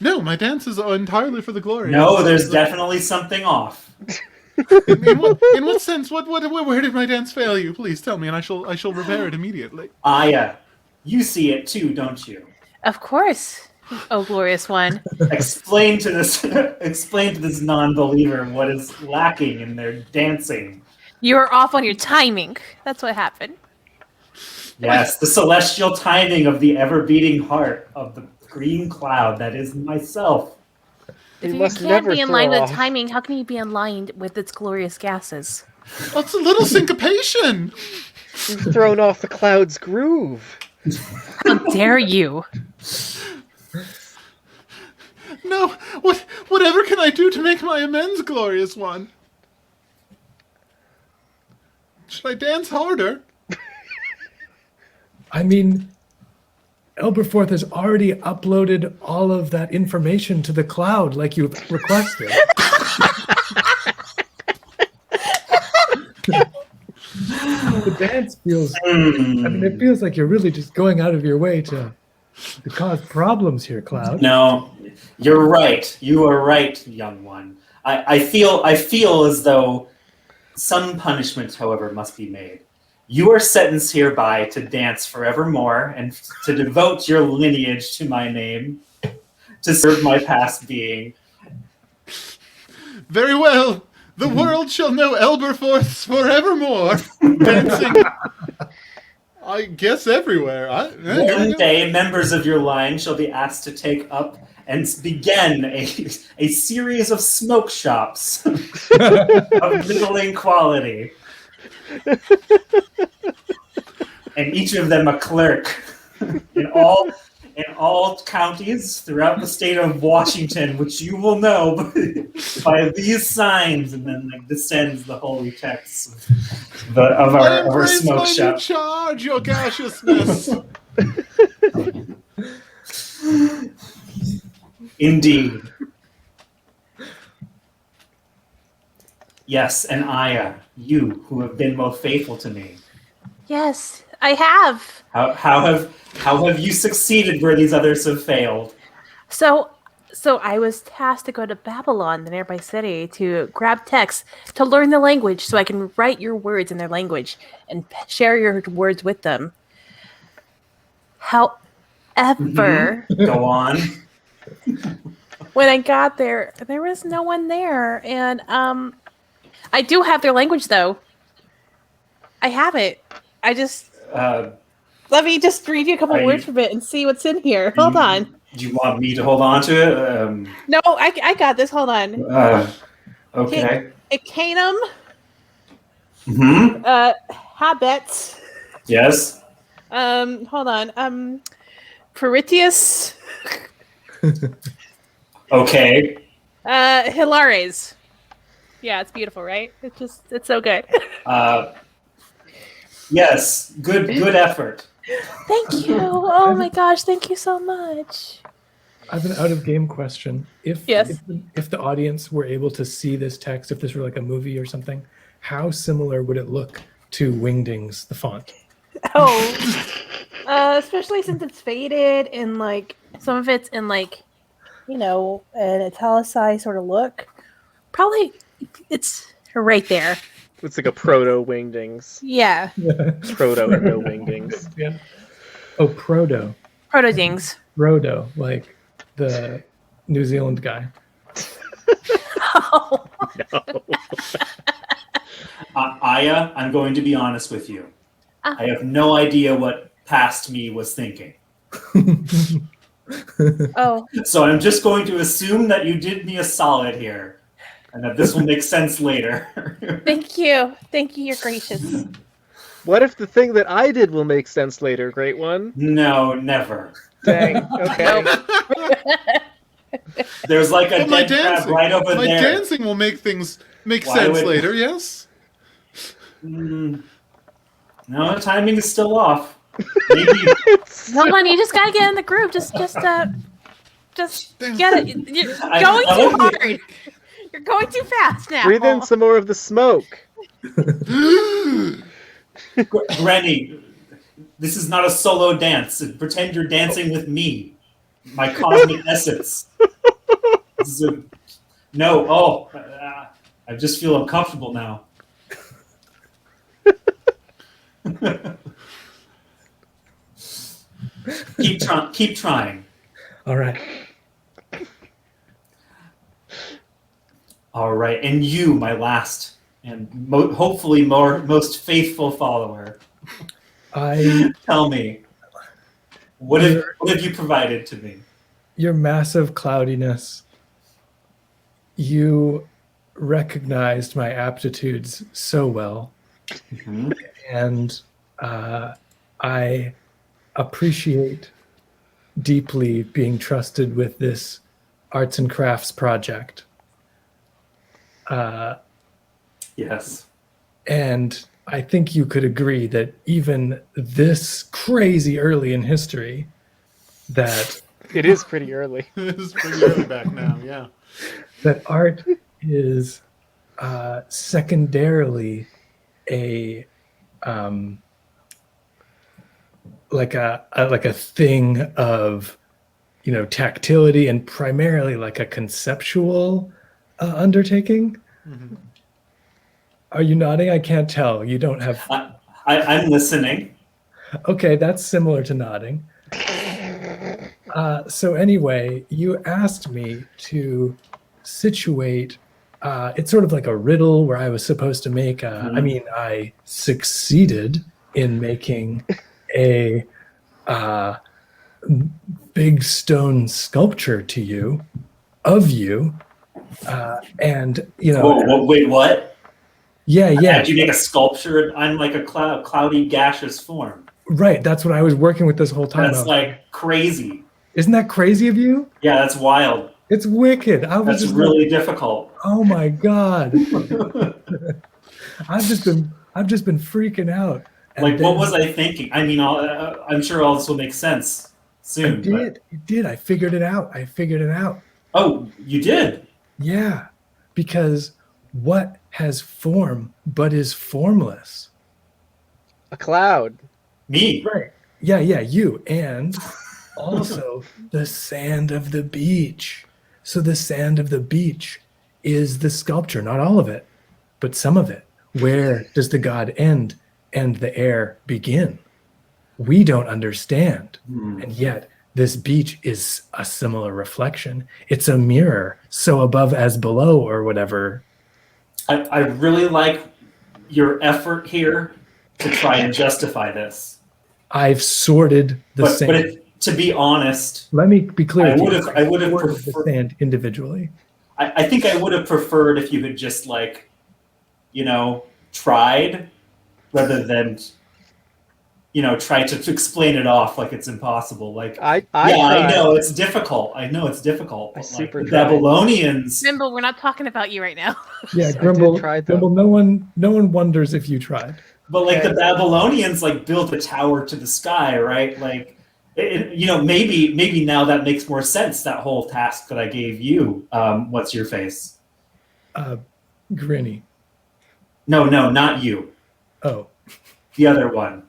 No, my dance is entirely for the glory. No, there's definitely something off. In what sense? Where did my dance fail you? Please tell me, and I shall repair it immediately. Aya, you see it too, don't you? Of course, oh glorious one. Explain to this non-believer what is lacking in their dancing. You were off on your timing. That's what happened. Yes, the celestial timing of the ever-beating heart of the green cloud that is myself. If We you must can't never be in line throw with off. timing, how can you be in line with its glorious gases? What's a little syncopation? You've thrown off the cloud's groove. How dare you? No, whatever can I do to make my amends, glorious one? Should I dance harder? I mean, Elberforth has already uploaded all of that information to the cloud like you requested. The dance feels, I mean, it feels like you're really just going out of your way to cause problems here, Cloud. No, you're right. You are right, young one. I feel as though some punishment, however, must be made. You are sentenced hereby to dance forevermore and to devote your lineage to my name, to serve my past being. Very well. The world shall know Elberforths forevermore. Dancing, I guess, everywhere. One day, members of your line shall be asked to take up and begin a series of smoke shops of middling quality. And each of them a clerk in all counties throughout the state of Washington, which you will know by these signs, and then descends the holy text of our smoke shop. Charge your gaseousness. Indeed. Yes, and Aya, you who have been most faithful to me. Yes, I have. How have you succeeded where these others have failed? So I was tasked to go to Babylon, the nearby city, to grab texts to learn the language so I can write your words in their language and share your words with them. However, Go on. when I got there, there was no one there, and I do have their language though. I have it. I just let me just read you a couple words from it and see what's in here. Hold on. Do you want me to hold on to it? No, I got this. Hold on. Okay. Ecanum. Mm-hmm. Habets. Yes. Hold on. Peritius. Okay. Hilares. Yeah, it's beautiful, right? It's so good. Yes. Good effort. Thank you. Oh my gosh, thank you so much. I have an out-of-game question. If the audience were able to see this text, if this were like a movie or something, how similar would it look to Wingdings, the font? Oh, especially since it's faded and like some of it's in like, you know, an italicized sort of look. Probably it's right there. It's like a proto Wingdings. Yeah. Proto and no Wingdings. Yeah. Oh, Proto. Proto-dings. Rodo, like the New Zealand guy. Oh. No. Aya, I'm going to be honest with you. I have no idea what past me was thinking. Oh. So I'm just going to assume that you did me a solid here, and that this will make sense later. Thank you. Thank you. You're gracious. What if the thing that I did will make sense later, Great One? No, never. Dang. Okay. There's like a My dead crab dancing, right over my there. dancing will make things make Why sense would- later. Yes. No, timing is still off. Maybe. Hold on, you just gotta get in the groove. Just get it. You're going I too like hard. You're going too fast now. Breathe in some more of the smoke. Granny, this is not a solo dance. Pretend you're dancing with me, my cosmic essence. This is no. I just feel uncomfortable now. Keep trying. All right. All right, and you, my last and hopefully most faithful follower. Tell me, what have you provided to me? Your massive cloudiness. You recognized my aptitudes so well, and I appreciate deeply being trusted with this arts and crafts project. Yes. And I think you could agree that even this crazy early in history, that It is pretty early. It's pretty early back now, yeah. that art is secondarily a like a thing of, you know, tactility, and primarily like a conceptual undertaking. Mm-hmm. Are you nodding? I can't tell. You don't have. I'm listening. Okay, that's similar to nodding. So anyway, you asked me to situate. It's sort of like a riddle where I was supposed to make. I mean, I succeeded in making a big stone sculpture to you, of you, and you know. Whoa, wait, what? Yeah. Did you make a sculpture on like a cloudy gaseous form? Right, that's what I was working with this whole time. That's like crazy. Isn't that crazy of you? Yeah, that's wild. It's wicked. That's really difficult. Oh my god. I've just been freaking out. And Like, what was I thinking? I mean, I'm sure all this will make sense soon. It did. I figured it out. Oh, you did? Yeah, because what has form but is formless? A cloud. Me. Right. Yeah, you. And also the sand of the beach. So the sand of the beach is the sculpture, not all of it, but some of it. Where does the god end and the air begin? We don't understand. And yet this beach is a similar reflection. It's a mirror, so above as below, or whatever. I really like your effort here to try and justify this. I've sorted the sand. But to be honest, Let me be clear. I would have sorted the preferred. sand individually. I think I would have preferred if you had just like, you know, tried rather than, you know, try to explain it off like it's impossible. Like I I know it's difficult. But like the Babylonians. Nimble, we're not talking about you right now. Yeah, I did Grimble. try, though. Grimble, no one wonders if you tried. But like the Babylonians like built a tower to the sky, right? Like, you know, maybe now that makes more sense. That whole task that I gave you. What's your face? Grinny. No, not you. Oh. The other one.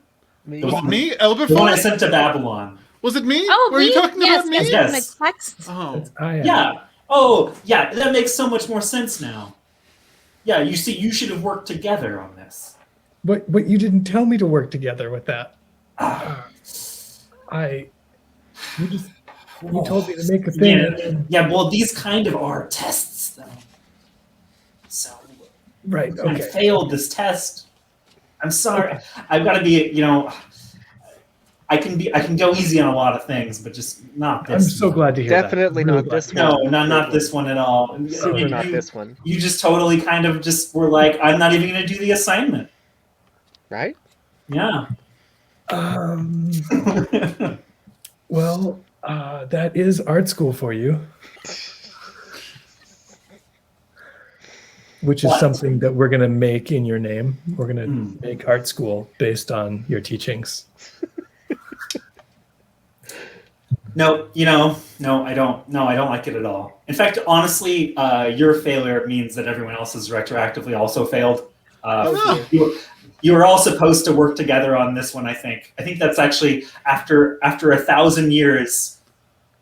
Me. Was it me? The one I Elberfall? sent to Babylon. Was it me? Oh, Were me? you talking about me? Yes, Yes. my text. Oh. Yeah. Oh, yeah. That makes so much more sense now. Yeah. You see, you should have worked together on this. But you didn't tell me to work together with that. You told me to make a thing. Yeah. Well, these kind of are tests, though. So. Right. I Okay. failed this test. I'm sorry. I've got to be, you know, I can go easy on a lot of things, but just not this. I'm so glad to hear Definitely that. I'm really not glad this to hear one. No, not this one at all. Super not this one. You just totally kind of just were like, I'm not even going to do the assignment. Right? Yeah. that. Well, that is art school for you. Which is What? something that we're going to make in your name. We're going to make art school based on your teachings. No, I don't like it at all. In fact, honestly, your failure means that everyone else has retroactively also failed. You were all supposed to work together on this one, I think. I think that's actually after 1,000 years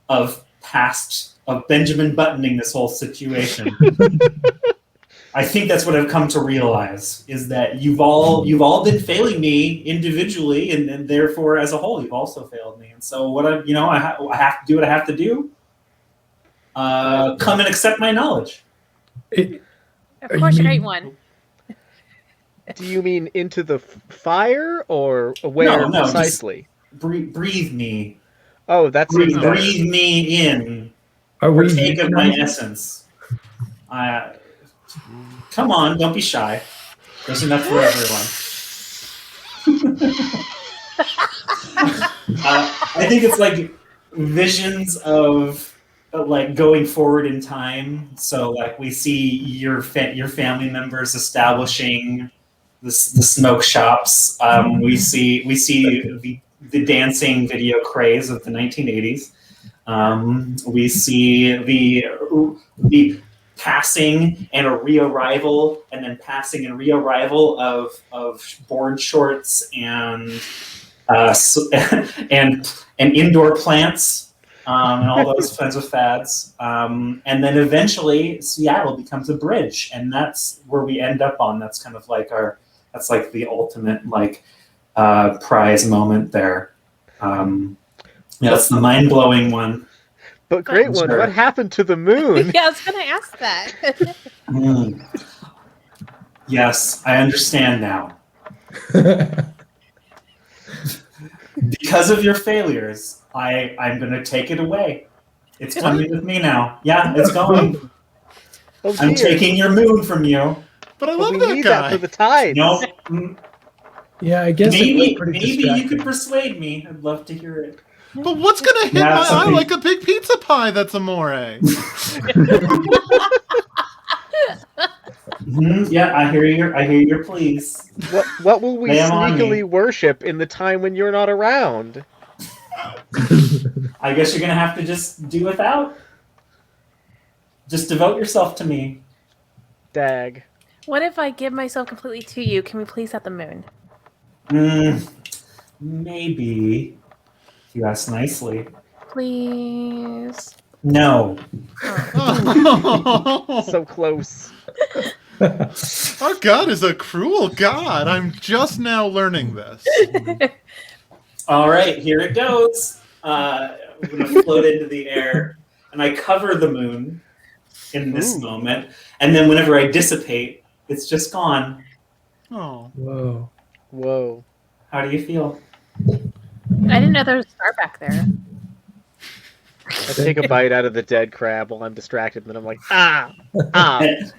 of Benjamin buttoning this whole situation. I think that's what I've come to realize is that you've all been failing me individually, and therefore as a whole you've also failed me. And so what I have to do what I have to do. Come and accept my knowledge. Of course, a great one. Do you mean into the fire or where No, precisely? Breathe me. Oh, that's Breathe me in. Are we Partake of my euthanizing? essence. Come on, don't be shy. There's enough for everyone. I think it's like visions of like going forward in time. So like we see your family members establishing the smoke shops. We see the dancing video craze of the 1980s. We see the passing and a rearrival, and then passing and rearrival of board shorts and and indoor plants and all those kinds of fads. And then eventually Seattle becomes a bridge, and that's where we end up on. That's kind of like that's like the ultimate like prize moment there. That's the mind-blowing one. But great one. Sure. What happened to the moon? Yeah, I was gonna ask that. Yes, I understand now. Because of your failures, I'm going to take it away. It's coming with me now. Yeah, it's going. Oh, I'm dear. taking your moon from you. But I But love we that need guy. that for the tides. No, Yeah, I guess it maybe was pretty you distracting. could persuade me. I'd love to hear it. But what's gonna hit Yeah, my eye something- like a big pizza pie that's amore? Yeah, I hear your pleas. What will we Lay 'em on me. sneakily worship in the time when you're not around? I guess you're going to have to just do without. Just devote yourself to me. Dag. What if I give myself completely to you? Can we please at the moon? Maybe. If you ask nicely. Please. No. So close. Our god is a cruel god. I'm just now learning this. All right, here it goes. I'm going to float into the air, and I cover the moon in this moment. And then whenever I dissipate, it's just gone. Oh. Whoa. Whoa. How do you feel? I didn't know there was a star back there. I take a bite out of the dead crab while I'm distracted, and then I'm like, ah!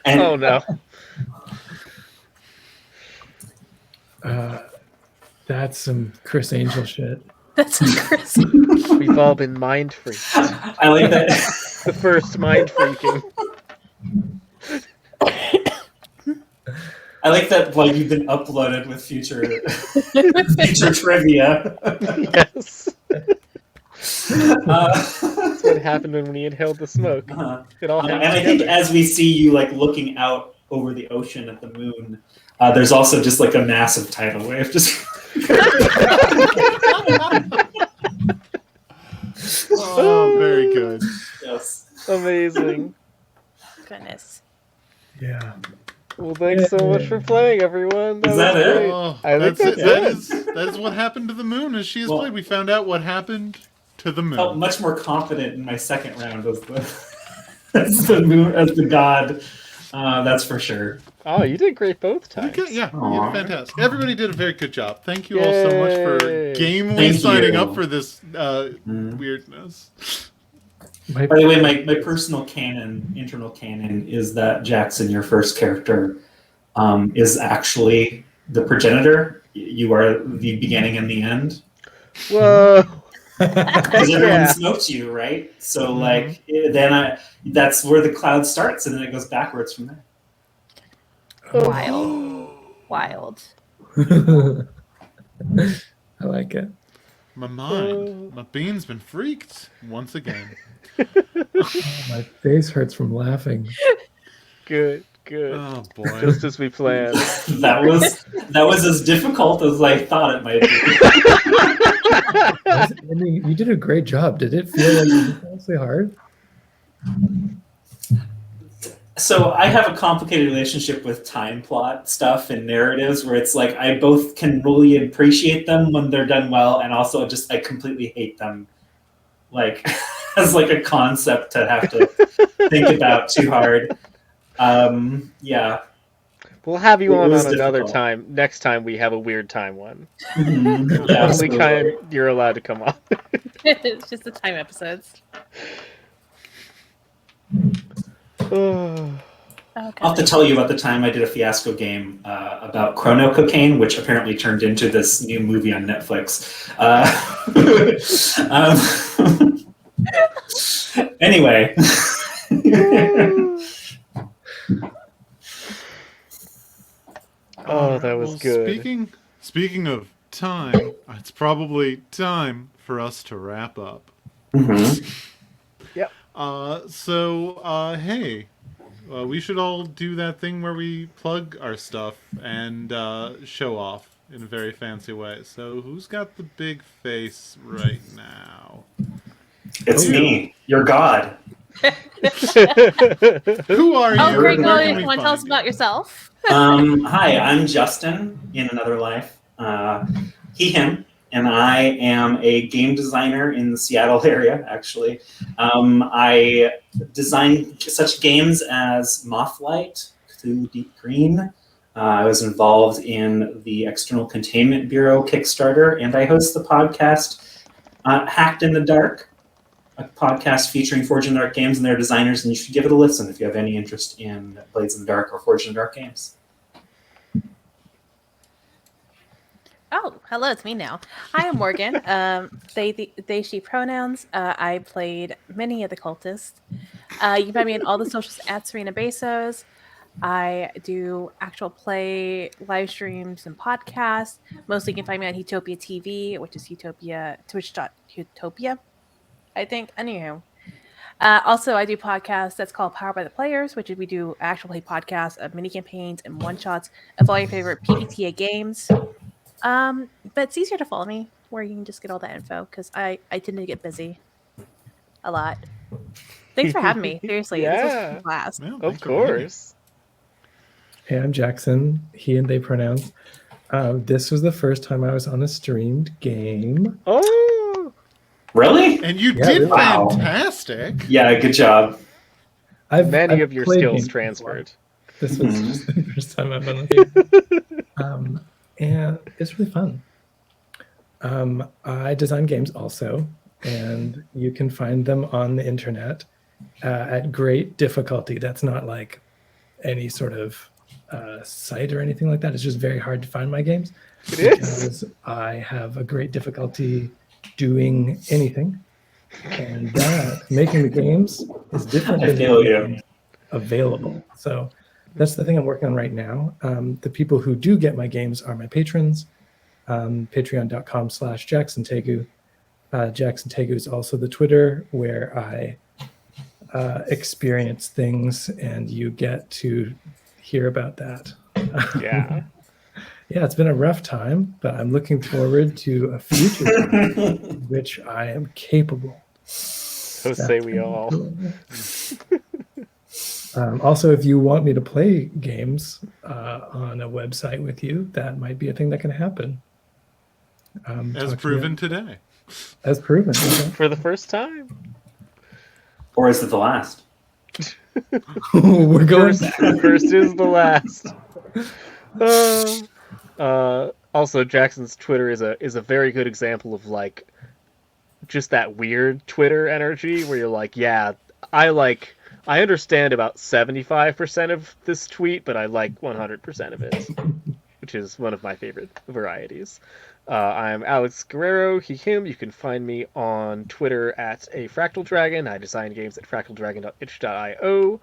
And Oh no. That's some Chris Angel shit. That's Chris. We've all been mind freaked. I like that. The first mind freaking. I like that. Like you've been uploaded with future trivia. Yes. That's Uh, what happened when we inhaled the smoke. It all and happened I think together. as we see you like looking out over the ocean at the moon, there's also just like a massive tidal wave. Just Oh, very good. yes. Amazing. Goodness. Yeah. Well, thanks so much for playing, everyone. Is was that it? great. Oh, I think that's that is what happened to the moon as she has Well- played. We found out what happened to the moon. Felt much more confident in my second round as the moon as the god. That's for sure. Oh, you did great both You times. did- yeah, you Aw. did fantastic. Everybody did a very good job. Thank you all so much for Yay. gamely Thank signing you. up for this weirdness. My, By the way, my personal internal canon, is that Jackson, your first character, is actually the progenitor. You are the beginning and the end. Whoa. Because everyone Yeah. smokes you, right? So like that's where the cloud starts, and then it goes backwards from there. Wild. Wild. I like it. My mind, my bean's been freaked once again. My face hurts from laughing. Good, good. Oh boy. Just as we planned. That was as difficult as I thought it might be. I mean, you did a great job. Did it feel like it was honestly hard? So I have a complicated relationship with time plot stuff and narratives where it's like I both can really appreciate them when they're done well, and also just I completely hate them, like as like a concept to have to think about too hard. Yeah, We'll have you It on was another difficult. time. Next time we have a weird time one. Mhm. The only Absolutely. kind you're allowed to come on. It's just the time episodes. Oh, I'll have God. to tell you about the time I did a fiasco game about chrono cocaine, which apparently turned into this new movie on Netflix. Anyway. Oh, that was Well, good. speaking of time, it's probably time for us to wrap up. Mhm. Yep. Hey, we should all do that thing where we plug our stuff and show off in a very fancy way. So, who's got the big face right now? It's You. me, your god. Who are Oh, you? great. Where Well, can you we want to tell us find about you? yourself? Hi, I'm Justin in another life. He, him, and I am a game designer in the Seattle area, actually. I design such games as Mothlight, Cthulhu Deep Green. I was involved in the External Containment Bureau Kickstarter, and I host the podcast Hacked in the Dark, a podcast featuring Forge in the Dark games and their designers, and you should give it a listen if you have any interest in Blades in the Dark or Forge in the Dark games. Oh, hello, it's me now. Hi, I'm Morgan. They, she pronouns. I played many of the cultists. You can find me on all the socials at Serena Bezos. I do actual play, live streams, and podcasts. Mostly you can find me on Utopia TV, which is Utopia, twitch.utopia, I think. Anywho. Also, I do podcasts that's called Powered by the Players, which is we do actual play podcasts of mini campaigns and one shots of all your favorite PBTA games. But it's easier to follow me where you can just get all that info because I tend to get busy a lot. Thanks for having me. Seriously, this was a Yeah, blast. Well, of thanks for being here. course. Hey, I'm Jackson. He and they pronouns. This was the first time I was on a streamed game. Oh, Really? And you Yeah, did really. Wow. fantastic. Yeah, good job. many I've of your played skills games before. transferred. This was just the first time I've been on a game. And it's really fun. I design games also, and you can find them on the internet at great difficulty. That's not like any sort of site or anything like that. It's just very hard to find my games It is. because I have a great difficulty doing anything. And that making the games is different I than feel making you. them available. So that's the thing I'm working on right now. The people who do get my games are my patrons. Patreon.com/Jackson Tegu. Jackson Tegu is also the Twitter where I experience things, and you get to hear about that. Yeah. Yeah, it's been a rough time, but I'm looking forward to a future time in which I am capable. So say we all. Also, if you want me to play games on a website with you, that might be a thing that can happen. As proven today. As proven. Okay. For the first time. Or is it the last? We're going back. First is the last. Also, Jackson's Twitter is a very good example of like just that weird Twitter energy where you're like, yeah, I understand about 75% of this tweet, but I like 100% of it, which is one of my favorite varieties. I'm Alex Guerrero, he, him. You can find me on Twitter at a Fractal Dragon. I design games at fractaldragon.itch.io.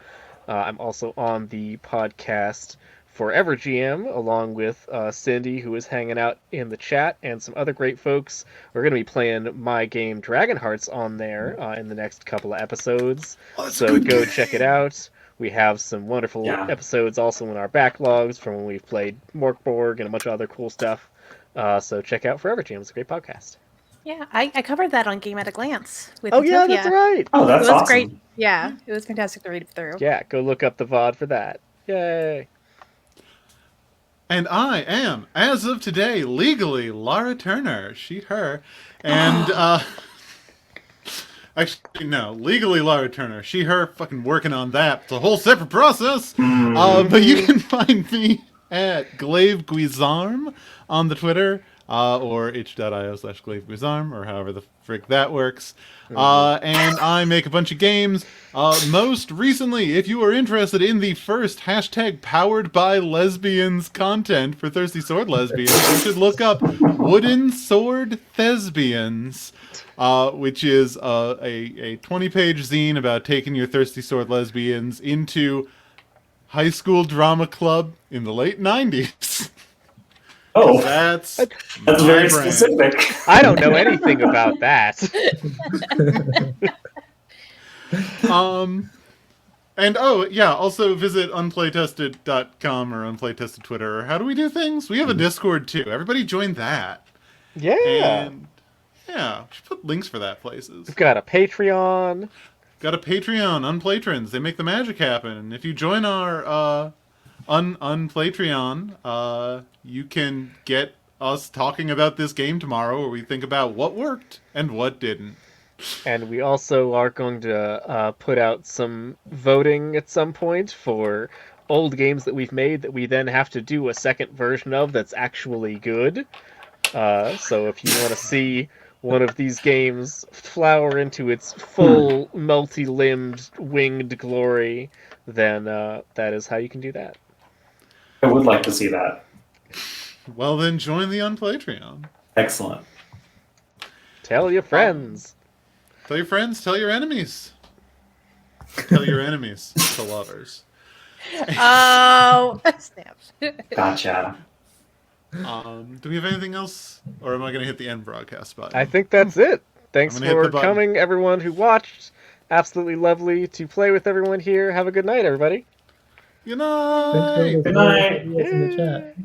I'm also on the podcast Forever GM, along with Cindy, who is hanging out in the chat, and some other great folks. We're going to be playing my game Dragon Hearts on there in the next couple of episodes. So go check it out. We have some wonderful episodes also in our backlogs from when we've played Morkborg and a bunch of other cool stuff. So check out Forever GM. It's a great podcast. Yeah, I covered that on Game at a Glance with Oh yeah, Utopia. that's right. Oh, that's It was awesome. great. Yeah, it was fantastic to read through. Yeah, go look up the VOD for that. Yay. And I am, as of today, legally Lara Turner. She, her. And, actually, no. Legally Lara Turner. She, her. Fucking working on that. It's a whole separate process. But you can find me at Glaive Guizarm on the Twitter. Or itch.io/Glaive Guizarm, or however the frick that works. And I make a bunch of games. Most recently, if you are interested in the first hashtag powered by lesbians content for Thirsty Sword Lesbians, you should look up Wooden Sword Thespians, which is a 20-page zine about taking your Thirsty Sword Lesbians into high school drama club in the late 90s. Oh, That's very brand. specific. I don't know anything about that. And oh yeah, also visit unplaytested.com or unplaytested Twitter. Or how do we do things? We have a Discord too. Everybody join that. Yeah. And yeah, we should put links for that places. We've got a Patreon. Got a Patreon, Unplaytrons. They make the magic happen. And if you join our Unplaytreon, you can get us talking about this game tomorrow, where we think about what worked and what didn't. And we also are going to put out some voting at some point for old games that we've made that we then have to do a second version of that's actually good. So if you want to see one of these games flower into its full multi-limbed winged glory, then that is how you can do that. I would like to see that. Well, then join the Unplaytreon. Excellent. Tell your friends. Tell your friends, tell your enemies. Tell your enemies to lovers. Oh, snaps. Gotcha. Do we have anything else? Or am I going to hit the end broadcast button? I think that's it. Thanks I'm gonna hit for the button. coming, everyone who watched. Absolutely lovely to play with everyone here. Have a good night, everybody. Good Thanks night! for Good night. everybody else in the chat.